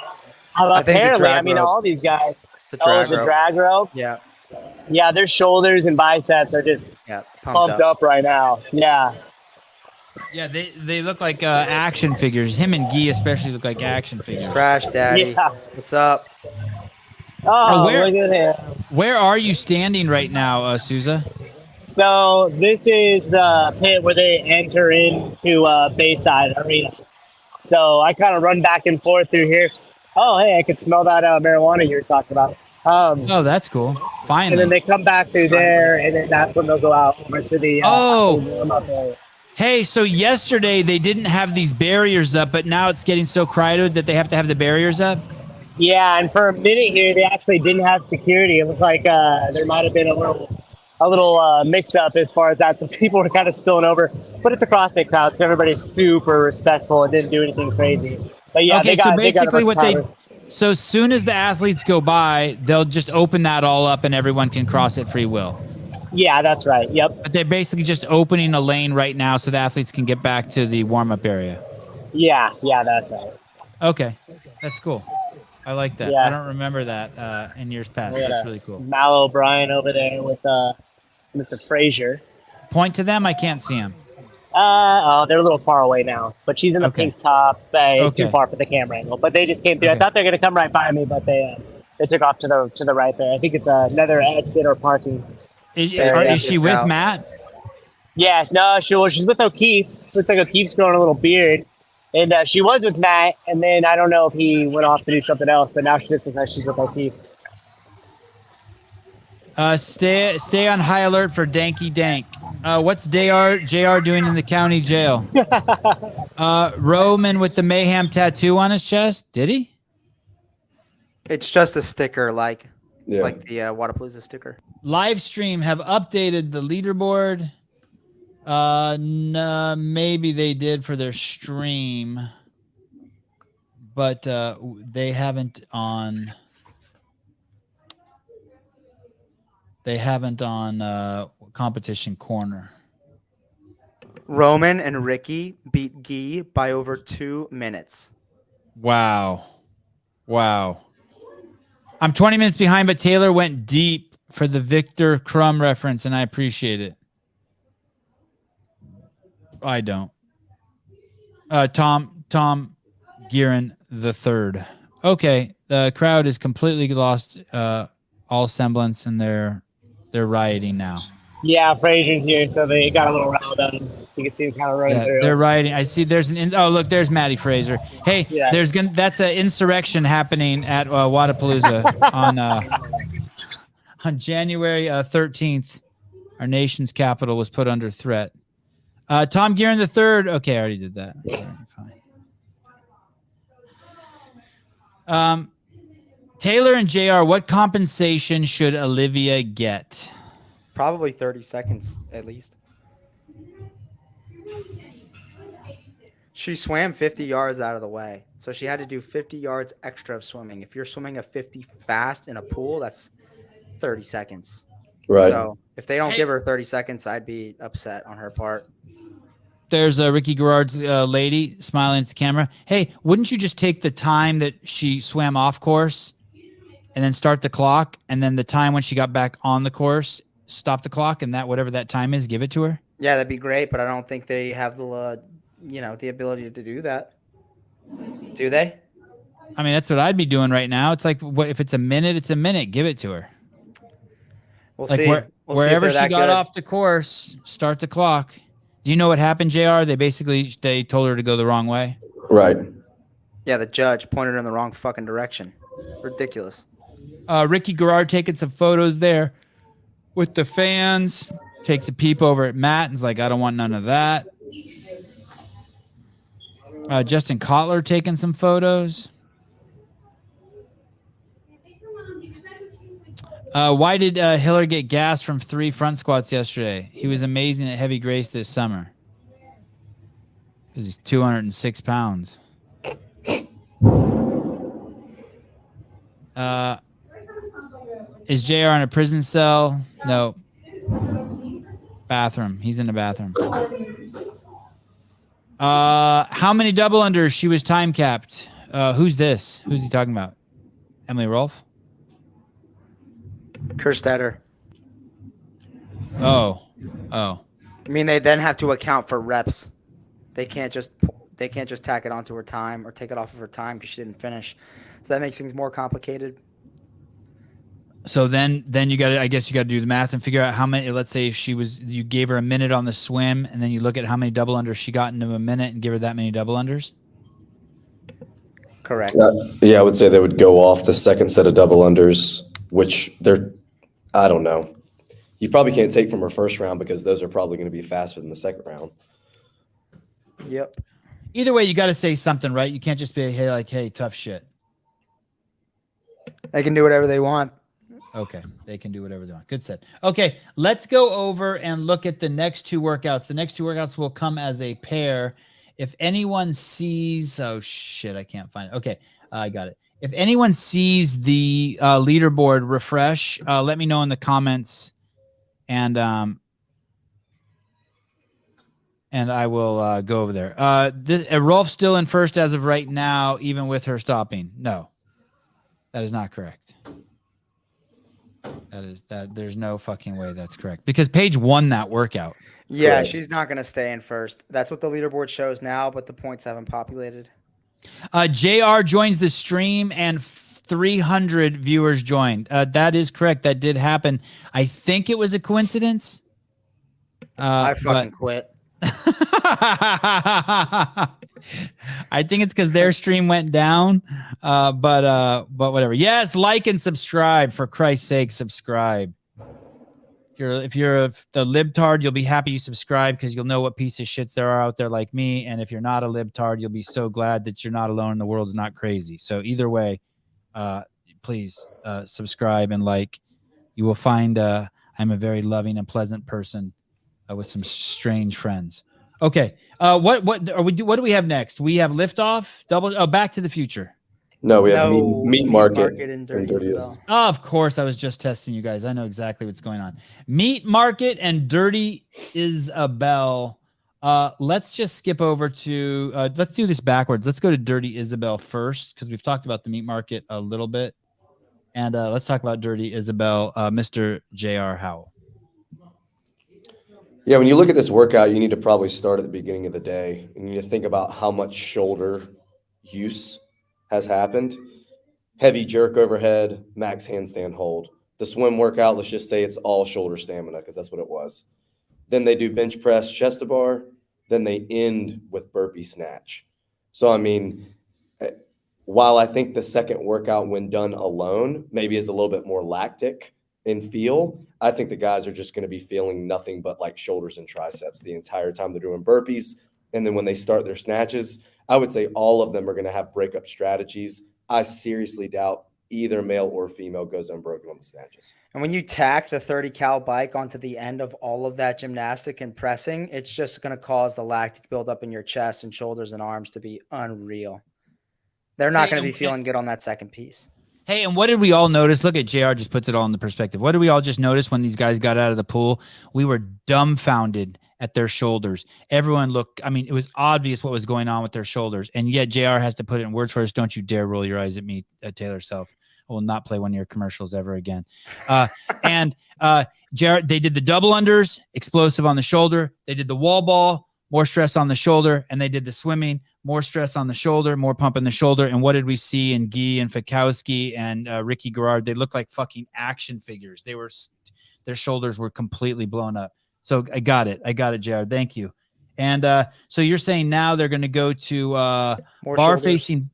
Apparently, I mean, all these guys. The drag rope. The drag rope? Yeah. Yeah, their shoulders and biceps are just pumped up right now. Yeah. Yeah, they look like action figures. Him and Guy especially look like action figures. Crash Daddy. Yeah. What's up? Oh, look at him. Where are you standing right now, Souza? So this is the pit where they enter into Bayside Arena. So I kind of run back and forth through here. Oh, hey, I could smell that marijuana you were talking about. Oh, that's cool. Finally. And then they come back through there, and then that's when they'll go out over to the warm-up area. Hey, so yesterday they didn't have these barriers up, but now it's getting so crowded that they have to have the barriers up? Yeah, and for a minute here, they actually didn't have security. It looked like there might have been a little mix-up as far as that. Some people were kind of spilling over. But it's a CrossFit crowd, so everybody's super respectful and didn't do anything crazy. But yeah, okay, they got, so basically So soon as the athletes go by, they'll just open that all up and everyone can cross at free will. Yeah, that's right. Yep. But they're basically just opening a lane right now so the athletes can get back to the warm-up area. Yeah, that's right. Okay, that's cool. I like that. Yeah. I don't remember that in years past. We got That's really cool. Mal O'Brien over there with Mr. Frazier. Point to them. I can't see them. They're a little far away now, but she's in the pink top. Too far for the camera angle. But they just came through. I thought they were gonna come right by me, but they took off to the right there. I think it's another exit or parking. Is she with Matt? Yeah, no, she's with O'Keefe. Looks like O'Keefe's growing a little beard. And she was with Matt, and then I don't know if he went off to do something else, but now she just looks like she's with O'Keefe. Stay on high alert for Danky Dank. What's JR doing in the county jail? Roman with the mayhem tattoo on his chest. Did he? It's just a sticker, like the Wadapalooza sticker. Live stream have updated the leaderboard. No, maybe they did for their stream, but they haven't on. They haven't on competition corner. Roman and Ricky beat Guy by over 2 minutes. Wow. I'm 20 minutes behind, but Taylor went deep for the Victor Crumb reference, and I appreciate it. I don't. Tom Gearin the third. Okay, the crowd is completely lost all semblance, and they're rioting now. Yeah, Frazier's here, so they got a little riled up. You can see them kind of running through. They're rioting. I see. There's oh look, there's Maddie Fraser. Hey, that's an insurrection happening at Wadapalooza on January 13th. Our nation's capital was put under threat. Tom Gearin the third. Okay, I already did that. Okay, fine. Taylor and JR, what compensation should Olivia get? Probably 30 seconds at least. She swam 50 yards out of the way, so she had to do 50 yards extra of swimming. If you're swimming a 50 fast in a pool, that's 30 seconds. Right. So if they don't give her 30 seconds, I'd be upset on her part. There's Ricky Garrard's lady smiling at the camera. Hey, wouldn't you just take the time that she swam off course and then start the clock, and then the time when she got back on the course, stop the clock, and that whatever that time is, give it to her? Yeah, that'd be great, but I don't think they have the the ability to do that. Do they? I mean, that's what I'd be doing right now. It's like, what if it's a minute? It's a minute. Give it to her. We'll like see. Wherever she got off the course, start the clock. Do you know what happened, JR? They told her to go the wrong way. Right. Yeah, the judge pointed her in the wrong fucking direction. Ridiculous. Ricky Garrard taking some photos there with the fans. Takes a peep over at Matt and's like, I don't want none of that. Justin Kotler taking some photos. Why did Hiller get gas from 3 front squats yesterday? He was amazing at heavy grace this summer. Because he's 206 pounds. Is JR in a prison cell? No. Bathroom. He's in the bathroom. How many double unders? She was time capped. Who's this? Who's he talking about? Emily Rolfe? Kerstetter. Oh. I mean, they then have to account for reps. They can't just tack it onto her time or take it off of her time because she didn't finish. So that makes things more complicated. So then you got to, I guess you got to do the math and figure out how many. Let's say you gave her a minute on the swim, and then you look at how many double unders she got into a minute and give her that many double unders. Correct. Yeah, I would say they would go off the second set of double unders, which I don't know. You probably can't take from her first round because those are probably going to be faster than the second round. Yep. Either way, you got to say something, right? You can't just be, hey, tough shit. They can do whatever they want. Okay, they can do whatever they want. Good set. Okay, let's go over and look at the next 2 workouts. The next 2 workouts will come as a pair. If anyone sees, oh shit, I can't find it. Okay, I got it. If anyone sees the leaderboard refresh, let me know in the comments, and I will go over there. Rolf's still in first as of right now, even with her stopping. No, that is not correct. There's no fucking way that's correct, because Paige won that workout. Yeah, Correct. she's not going to stay in first. That's what the leaderboard shows now, but the points haven't populated. JR joins the stream and 300 viewers joined. That is correct. That did happen. I think it was a coincidence. I fucking quit. I think it's because their stream went down. But whatever. Yes, like and subscribe. For Christ's sake, subscribe. If you're the libtard, you'll be happy you subscribe, because you'll know what piece of shits there are out there like me. And if you're not a libtard, you'll be so glad that you're not alone. The world's not crazy. So either way, please subscribe and like. You will find I'm a very loving and pleasant person with some strange friends. Okay, what do we have next? We have liftoff, Back to the Future. No, we have No, meat market and and Dirty Dirty Isabel. Oh, of course, I was just testing you guys. I know exactly what's going on. Meat Market and Dirty Isabel. Let's just skip over to, let's do this backwards. Let's go to Dirty Isabel first, because we've talked about the Meat Market a little bit. And let's talk about Dirty Isabel, Mr. J.R. Howell. Yeah, when you look at this workout, you need to probably start at the beginning of the day. You need to think about how much shoulder use has happened. Heavy jerk overhead, max handstand hold. The swim workout, let's just say it's all shoulder stamina, because that's what it was. Then they do bench press, chest to bar. Then they end with burpee snatch. So, I mean, while I think the second workout, when done alone, maybe is a little bit more lactic in feel, I think the guys are just going to be feeling nothing but like shoulders and triceps the entire time they're doing burpees. And then when they start their snatches, I would say all of them are going to have breakup strategies. I seriously doubt either male or female goes unbroken on the snatches. And when you tack the 30 cal bike onto the end of all of that gymnastic and pressing, it's just going to cause the lactic buildup in your chest and shoulders and arms to be unreal. They're not going to be feeling good on that second piece. Hey, and what did we all notice? Look at JR, just puts it all in the perspective. What did we all just notice when these guys got out of the pool? We were dumbfounded at their shoulders. Everyone looked, I mean, it was obvious what was going on with their shoulders. And yet JR has to put it in words for us. Don't you dare roll your eyes at me, Taylor Self. I will not play one of your commercials ever again. And JR, they did the double unders, explosive on the shoulder. They did the wall ball, more stress on the shoulder. And they did the swimming, more stress on the shoulder, more pump in the shoulder. And what did we see in Guy and Fikowski and Ricky Garrard? They looked like fucking action figures. Their shoulders were completely blown up. So I got it, JR. Thank you. And so you're saying now they're going to go to bar facing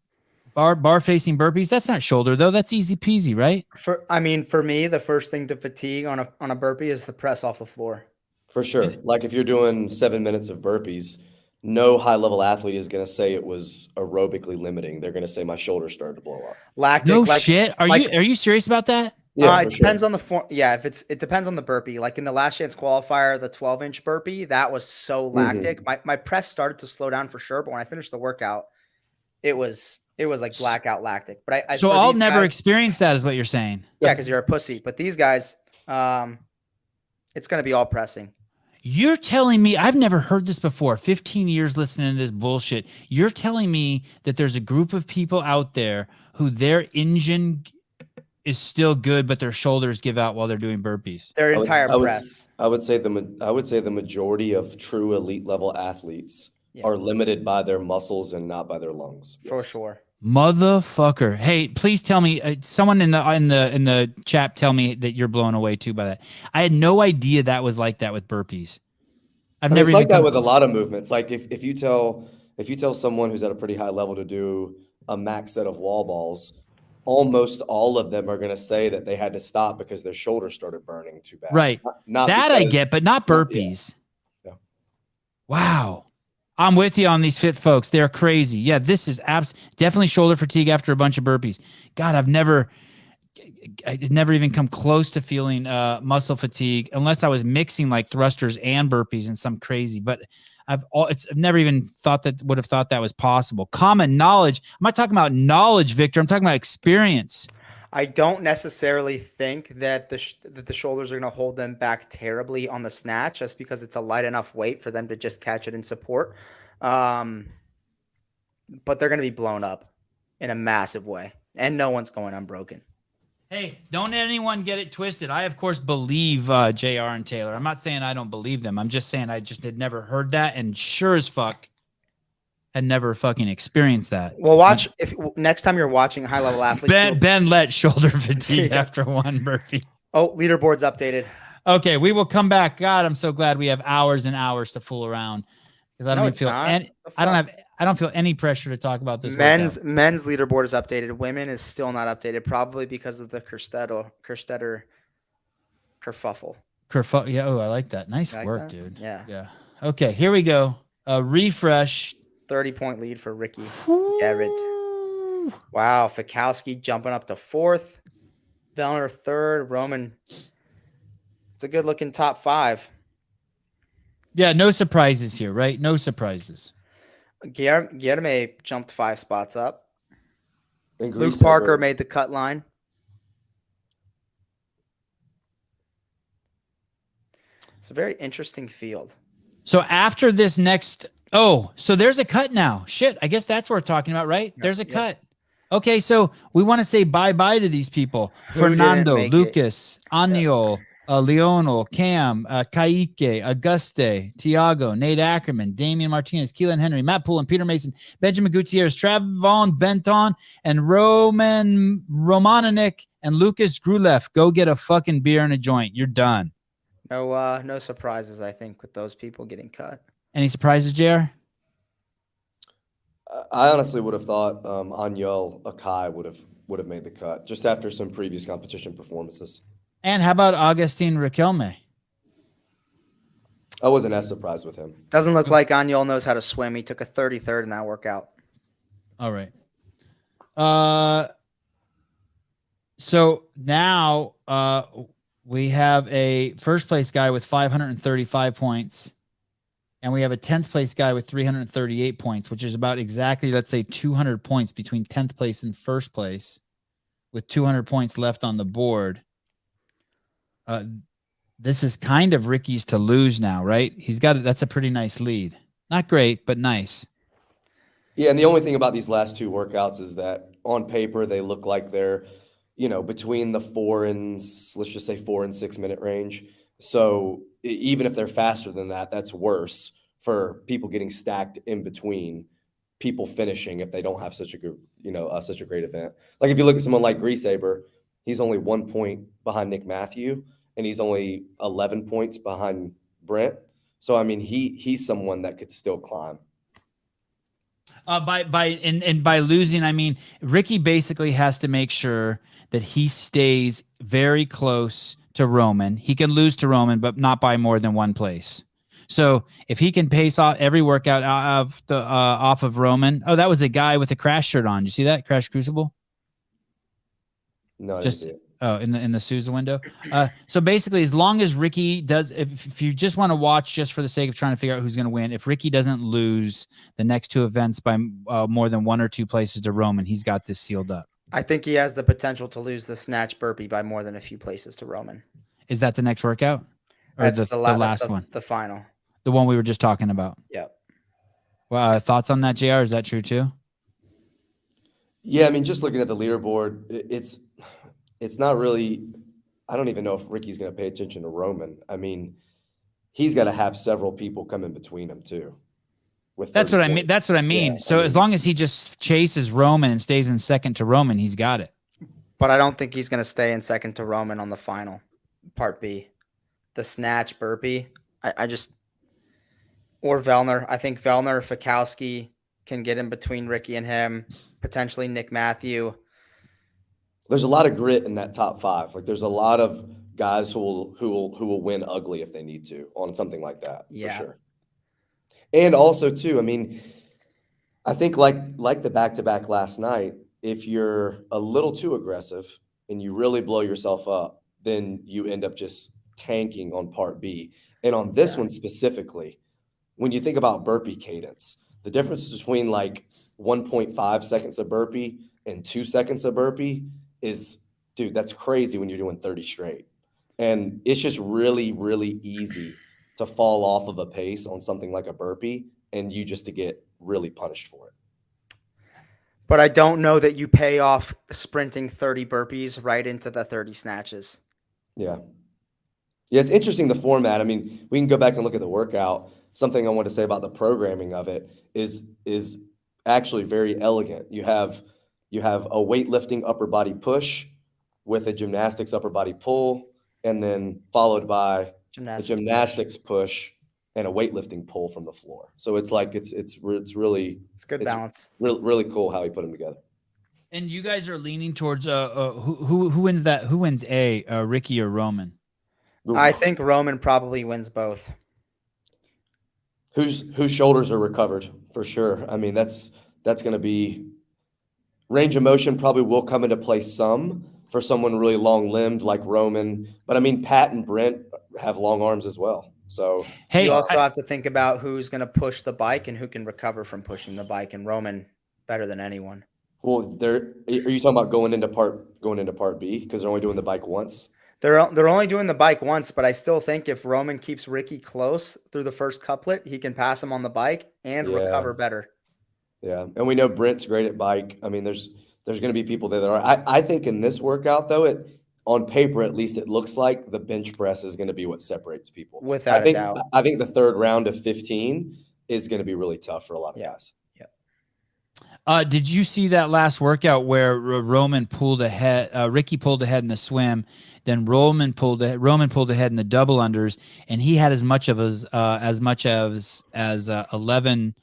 burpees. That's not shoulder though. That's easy peasy, right? For me, the first thing to fatigue on a burpee is the press off the floor. For sure. Like if you're doing 7 minutes of burpees, no high-level athlete is going to say it was aerobically limiting. They're going to say my shoulder started to blow up. Lactic. No shit. Are you serious about that? Yeah, it depends on the form. Yeah, it depends on the burpee. Like in the last chance qualifier, the 12-inch burpee, that was so lactic. My press started to slow down for sure, but when I finished the workout, it was like blackout lactic. But I'll never experience that, is what you're saying. Yeah, because you're a pussy. But these guys, it's going to be all pressing. You're telling me, I've never heard this before, 15 years listening to this bullshit. You're telling me that there's a group of people out there who their engine is still good, but their shoulders give out while they're doing burpees. Their entire press. I would say the majority of true elite level athletes are limited by their muscles and not by their lungs. For sure. Motherfucker. Hey, please tell me, someone in the chat, tell me that you're blown away too by that. I had no idea that was like that with burpees. It's like that with a lot of movements. Like if you tell someone who's at a pretty high level to do a max set of wall balls, almost all of them are going to say that they had to stop because their shoulders started burning too bad. Right. Not that because, I get, but not burpees. Yeah. Wow. I'm with you on these fit folks. They're crazy. Yeah, this is definitely shoulder fatigue after a bunch of burpees. God, I've never even come close to feeling muscle fatigue unless I was mixing like thrusters and burpees and some crazy. But I've never even would have thought that was possible. Common knowledge. I'm not talking about knowledge, Victor. I'm talking about experience. I don't necessarily think that the shoulders are going to hold them back terribly on the snatch, just because it's a light enough weight for them to just catch it in support. But they're going to be blown up in a massive way, and no one's going unbroken. Hey, don't anyone get it twisted. I, of course, believe JR and Taylor. I'm not saying I don't believe them. I'm just saying I just had never heard that, and sure as fuck had never fucking experienced that. Well, watch if next time you're watching high level athletes. Ben let shoulder fatigue after one burpee. Oh, leaderboard's updated. Okay, we will come back. God, I'm so glad we have hours and hours to fool around because I don't feel any pressure to talk about this. Men's leaderboard is updated. Women is still not updated, probably because of the kerfuffle. Yeah. Oh, I like that. Nice work, that? dude. Yeah. Okay, here we go. Refresh. 30-point lead for Ricky Garrett. Wow, Fikowski jumping up to 4th. Vellner 3rd. Roman. It's a good looking top 5. Yeah, no surprises here, right? No surprises. Guilherme jumped 5 spots up. And Luke Greaseover- Parker made the cut line. It's a very interesting field. So after this next, so there's a cut now. Shit, I guess that's what we're talking about, right? There's a cut. Okay, so we want to say bye-bye to these people. Who didn't Fernando, make Lucas, Aniol, Leonel, Cam, Kaique, Auguste, Tiago, Nate Ackerman, Damian Martinez, Keelan Henry, Matt Poole, and Peter Mason, Benjamin Gutierrez, Travon Benton, and Roman Romanik, and Lucas Grulev. Go get a fucking beer and a joint. You're done. No surprises, I think, with those people getting cut. Any surprises, JR? I honestly would have thought Anyel Akai would have made the cut just after some previous competition performances. And how about Augustine Riquelme? I wasn't as surprised with him. Doesn't look like Anyol knows how to swim. He took a 33rd in that workout. All right. So now we have a first place guy with 535 points, and we have a 10th place guy with 338 points, which is about exactly, let's say, 200 points between 10th place and first place, with 200 points left on the board. This is kind of Ricky's to lose now, right? That's a pretty nice lead. Not great, but nice. Yeah, and the only thing about these last 2 workouts is that on paper they look like they're, between the 4 and let's just say 4 and 6 minute range. So even if they're faster than that, that's worse for people getting stacked in between people finishing if they don't have such a good, such a great event. Like if you look at someone like Greaseaber, he's only 1 point behind Nick Matthew, and he's only 11 points behind Brent. So I mean, he's someone that could still climb. By losing, I mean Ricky basically has to make sure that he stays very close to Roman. He can lose to Roman, but not by more than 1 place. So if he can pace off every workout off of Roman. Oh, that was a guy with a Crash shirt on. Did you see that? Crash Crucible? No, I didn't see it. Oh, in the Sousa window. So basically, as long as Ricky does, if you just want to watch just for the sake of trying to figure out who's going to win, if Ricky doesn't lose the next 2 events by more than 1 or 2 places to Roman, he's got this sealed up. I think he has the potential to lose the snatch burpee by more than a few places to Roman. Is that the next workout? Or That's the last one? The final. The one we were just talking about. Yep. Well, thoughts on that, JR? Is that true too? Yeah, I mean, just looking at the leaderboard, it's not really. I don't even know if Ricky's going to pay attention to Roman. I mean, he's got to have several people come in between him too. That's what I mean. That's what I mean. Yeah, so as long as he just chases Roman and stays in second to Roman, he's got it. But I don't think he's going to stay in second to Roman on the final part B. The snatch burpee. Or Vellner. I think Vellner, Fikowski can get in between Ricky and him. Potentially Nick Matthew. There's a lot of grit in that top 5. Like there's a lot of guys who will win ugly if they need to on something like that. Yeah. For sure. And also too, I mean, I think like the back-to-back last night, if you're a little too aggressive and you really blow yourself up, then you end up just tanking on part B. And on this one specifically, when you think about burpee cadence, the difference between like 1.5 seconds of burpee and 2 seconds of burpee is, dude, that's crazy when you're doing 30 straight. And it's just really, really easy to fall off of a pace on something like a burpee and you just to get really punished for it. But I don't know that you pay off sprinting 30 burpees right into the 30 snatches. Yeah. Yeah, it's interesting, the format. I mean, we can go back and look at the workout. Something I want to say about the programming of it is actually very elegant. You have a weightlifting upper body push with a gymnastics upper body pull, and then followed by a gymnastics push and a weightlifting pull from the floor. So it's like it's good balance. Really cool how he put them together. And you guys are leaning towards who wins that? Who wins Ricky or Roman? I think Roman probably wins both. Whose shoulders are recovered for sure. I mean, that's going to be range of motion probably will come into play some for someone really long limbed like Roman. But I mean, Pat and Brent have long arms as well. So hey, you also have to think about who's going to push the bike and who can recover from pushing the bike. And Roman better than anyone. Well, are you talking about going into part B because they're only doing the bike once? They're only doing the bike once, but I still think if Roman keeps Ricky close through the first couplet, he can pass him on the bike and recover better. Yeah, and we know Brent's great at bike. I mean, there's going to be people there that are. I think in this workout, though, on paper at least, it looks like the bench press is going to be what separates people. Without a doubt. I think the third round of 15 is going to be really tough for a lot of guys. Did you see that last workout where Roman pulled ahead? Ricky pulled ahead in the swim, then Roman pulled ahead in the double unders, and he had as much as 11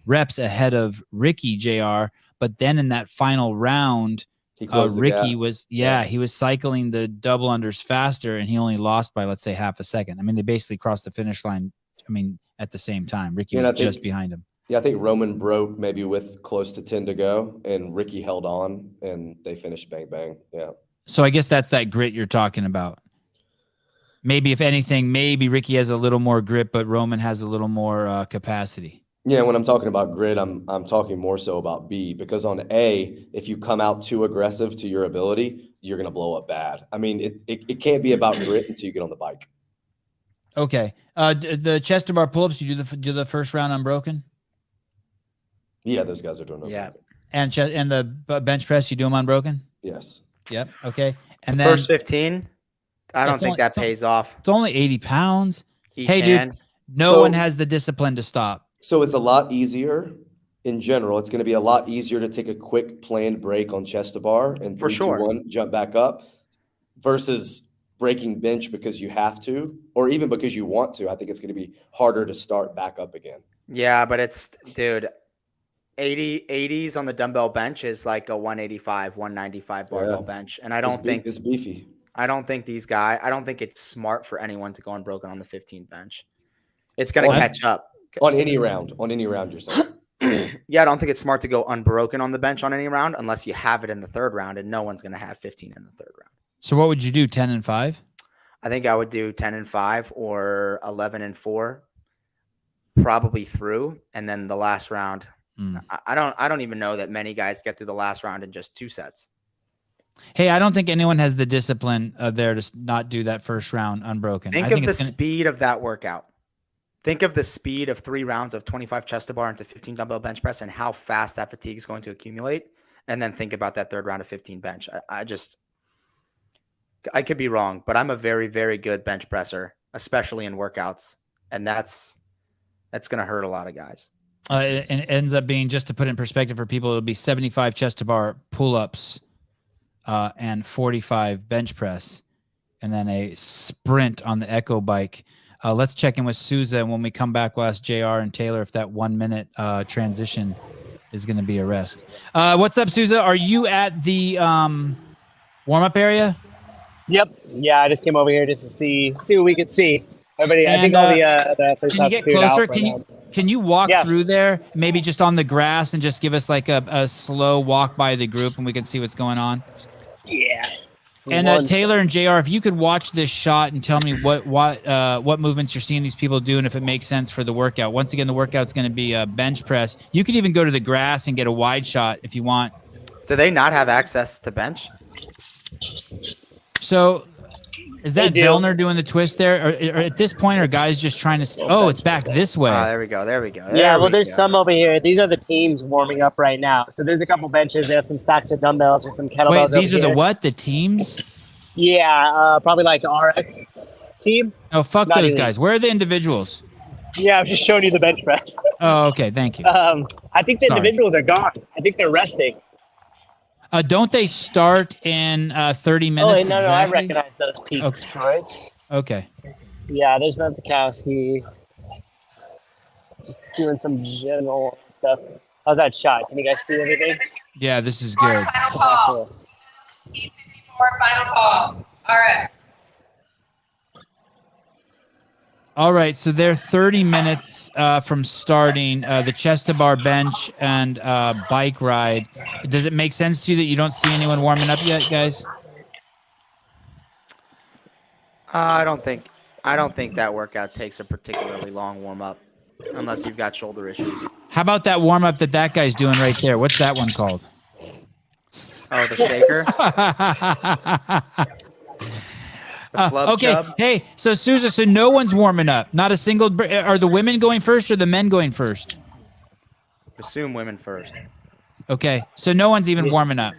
reps ahead of Ricky Jr. But then in that final round, Ricky was he was cycling the double unders faster, and he only lost by, let's say, half a second. I mean, they basically crossed the finish line. I mean, at the same time, Ricky was just behind him. Yeah, I think Roman broke maybe with close to 10 to go, and Ricky held on, and they finished bang, bang. Yeah. So I guess that's that grit you're talking about. Maybe, if anything, maybe Ricky has a little more grip, but Roman has a little more capacity. Yeah, when I'm talking about grit, I'm talking more so about B, because on A, if you come out too aggressive to your ability, you're going to blow up bad. I mean, it can't be about grit until you get on the bike. Okay. The chest to bar pull-ups, you do the first round unbroken? Yeah, those guys are doing okay. Yeah. And the bench press, you do them unbroken? Yes. Yep. Okay. And the then first 15, I don't think that pays off. It's only 80 pounds. Dude, no one has the discipline to stop. So it's a lot easier in general. It's going to be a lot easier to take a quick planned break on chest to bar and 3, 2, 1, jump back up versus breaking bench because you have to, or even because you want to. I think it's going to be harder to start back up again. Yeah, but it's, dude, 80s on the dumbbell bench is like a 185, 195 barbell bench. And I don't think it's beefy. I don't think it's smart for anyone to go unbroken on the 15 bench. It's going to catch up. On any round, you're saying. Yeah, I don't think it's smart to go unbroken on the bench on any round unless you have it in the third round, and no one's going to have 15 in the third round. So what would you do, 10 and 5? I think I would do 10 and 5 or 11 and 4, probably through, and then the last round. I don't even know that many guys get through the last round in just 2 sets. Hey, I don't think anyone has the discipline there to not do that first round unbroken. Think of the speed of that workout. Think of the speed of 3 rounds of 25 chest to bar into 15 dumbbell bench press and how fast that fatigue is going to accumulate. And then think about that third round of 15 bench. I could be wrong, but I'm a very, very good bench presser, especially in workouts. And that's going to hurt a lot of guys. And it ends up being, just to put it in perspective for people, it'll be 75 chest to bar pull-ups and 45 bench press, and then a sprint on the Echo bike. Let's check in with Souza, and when we come back, we'll ask JR and Taylor if that 1 minute transition is going to be a rest. What's up, Souza? Are you at the warm-up area? Yep. Yeah, I just came over here just to see what we could see. Everybody, I think all the first can you get closer? Can you walk through there, maybe just on the grass, and just give us like a slow walk by the group, and we can see what's going on? Yeah. And Taylor and JR, if you could watch this shot and tell me what movements you're seeing these people do and if it makes sense for the workout. Once again, the workout's going to be a bench press. You could even go to the grass and get a wide shot if you want. Do they not have access to bench? So is that They do. Vellner doing the twist there? Or at this point, are guys just trying to – oh, it's back this way. There we go. Yeah, well, there's some over here. These are the teams warming up right now. So there's a couple benches. They have some stacks of dumbbells or some kettlebells. Wait, these are over the here. what? The teams? Yeah, probably like RX team. Oh, fuck Not those even. guys. Where are the individuals? Yeah, I'm just showing you the bench press. Oh, okay. Thank you. I think the Sorry. individuals are gone. I think they're resting. Don't they start in 30 minutes? Oh, wait, no, exactly? I recognize those peaks, right? Okay. Yeah, there's Matt Bukowski. Just doing some general stuff. How's that shot? Can you guys see everything? Yeah, this is good. Final call. Cool. P54 final call. All right. All right, so they're 30 minutes from starting the chest to bar bench and bike ride. Does it make sense to you that you don't see anyone warming up yet, guys? I don't think that workout takes a particularly long warm up, unless you've got shoulder issues. How about that warm up that guy's doing right there? What's that one called? Oh, the shaker. The flub Okay, chub? hey, so Souza, so no one's warming up. Not a single. Are the women going first or the men going first? Assume women first. Okay, so no one's even warming up.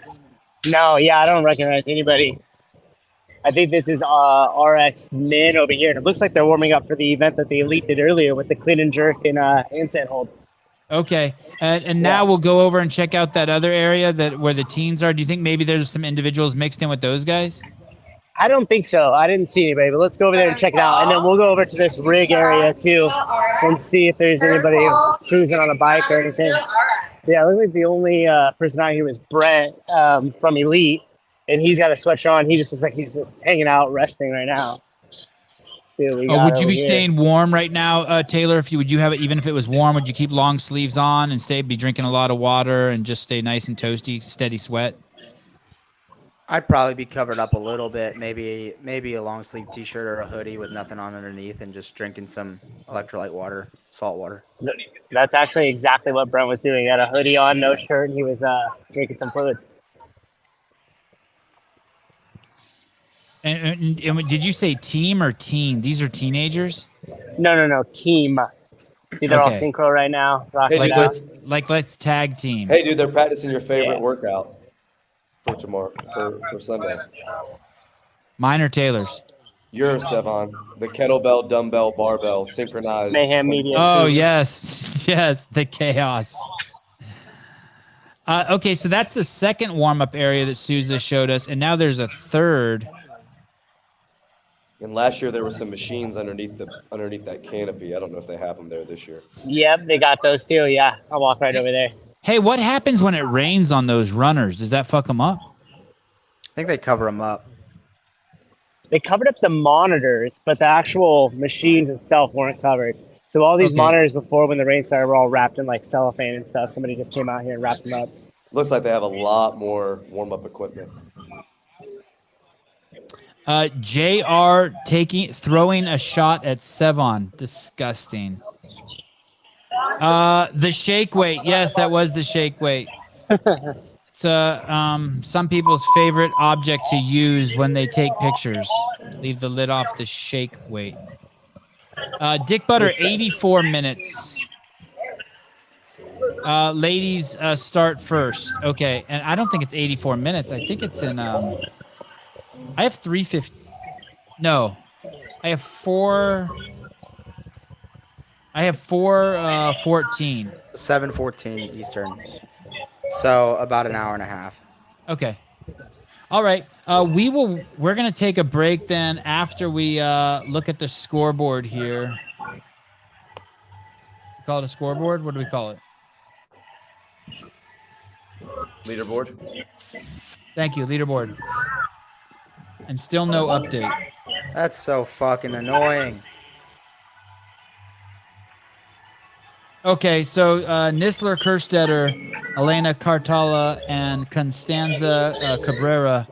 No, yeah, I don't recognize anybody. I think this is RX men over here. And it looks like they're warming up for the event that the Elite did earlier with the clean and jerk and handstand hold. Okay, and now we'll go over and check out that other area where the teens are. Do you think maybe there's some individuals mixed in with those guys? I don't think so. I didn't see anybody, but let's go over there and check it out. And then we'll go over to this rig area too and see if there's anybody cruising on a bike or anything. Yeah, it looks like the only person out here was Brent from Elite, and he's got a sweatshirt on. He just looks like he's just hanging out, resting right now. Would you be staying warm right now, Taylor? Would you have it even if it was warm? Would you keep long sleeves on and be drinking a lot of water and just stay nice and toasty, steady sweat? I'd probably be covered up a little bit, maybe a long sleeve t-shirt or a hoodie with nothing on underneath, and just drinking some electrolyte water, salt water. That's actually exactly what Brent was doing. He had a hoodie on, no shirt, and he was drinking some fluids. And did you say team or teen? These are teenagers? No, team. They're all Okay. synchro right now. Rocking Hey, it dude, out. Let's tag team. Hey, dude, they're practicing your favorite Yeah. workout for tomorrow, for Sunday. Mine or Taylor's? Yours, Sevan. The kettlebell, dumbbell, barbell, synchronized. Mayhem Media. Oh, yes. Yes, the chaos. Okay, so that's the second warm-up area that Souza showed us, and now there's a third. And last year there were some machines underneath that canopy. I don't know if they have them there this year. Yep, they got those too. Yeah, I'll walk right over there. Hey, what happens when it rains on those runners? Does that fuck them up? I think they cover them up. They covered up the monitors, but the actual machines itself weren't covered. So all these Okay. monitors before, when the rain started, were all wrapped in like cellophane and stuff. Somebody just came out here and wrapped them up. Looks like they have a lot more warm-up equipment. JR throwing a shot at Sevan. Disgusting. The shake weight. Yes, that was the shake weight. It's some people's favorite object to use when they take pictures. Leave the lid off the shake weight. Dick Butter, 84 minutes. Ladies start first. Okay, and I don't think it's 84 minutes. I think it's in I have 350. No, I have 4:14. 7:14 Eastern. So about an hour and a half. Okay. All right. We're gonna take a break then after we look at the scoreboard here. Call it a scoreboard? What do we call it? Leaderboard. Thank you, leaderboard. And still no update. That's so fucking annoying. Okay, so Nisler Kerstetter, Elena Cartala, and Constanza Cabrera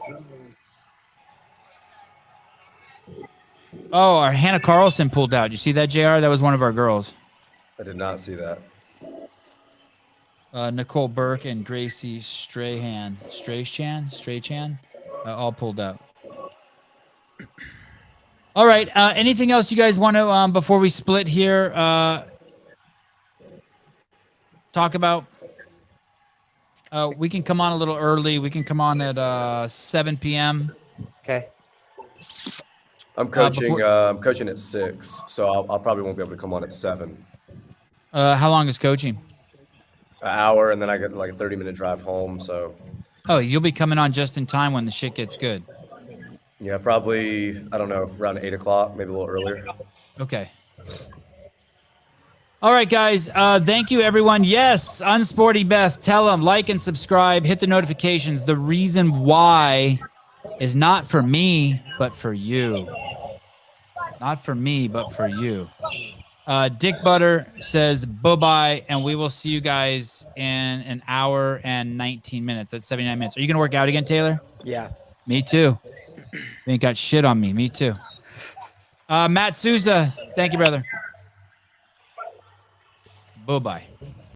Oh, our Hannah Carlson pulled out. You see that, JR? That was one of our girls. I did not see that. Nicole Burke and Gracie Strachan, all pulled out. All right. Anything else you guys want to, before we split here, talk about? We can come on a little early. We can come on at 7 p.m. Okay. I'm coaching. I'm coaching at 6, so I'll probably won't be able to come on at 7. How long is coaching? An hour, and then I get like a 30-minute drive home. So. Oh, you'll be coming on just in time when the shit gets good. Yeah, probably. I don't know, around 8 o'clock, maybe a little earlier. Okay. All right, guys. Thank you, everyone. Yes, Unsporty Beth, tell them, like and subscribe, hit the notifications. The reason why is not for me, but for you. Not for me, but for you. Dick Butter says bye-bye, and we will see you guys in an hour and 19 minutes. That's 79 minutes. Are you going to work out again, Taylor? Yeah. Me too. You ain't got shit on me. Me too. Matt Souza, thank you, brother. Bye-bye.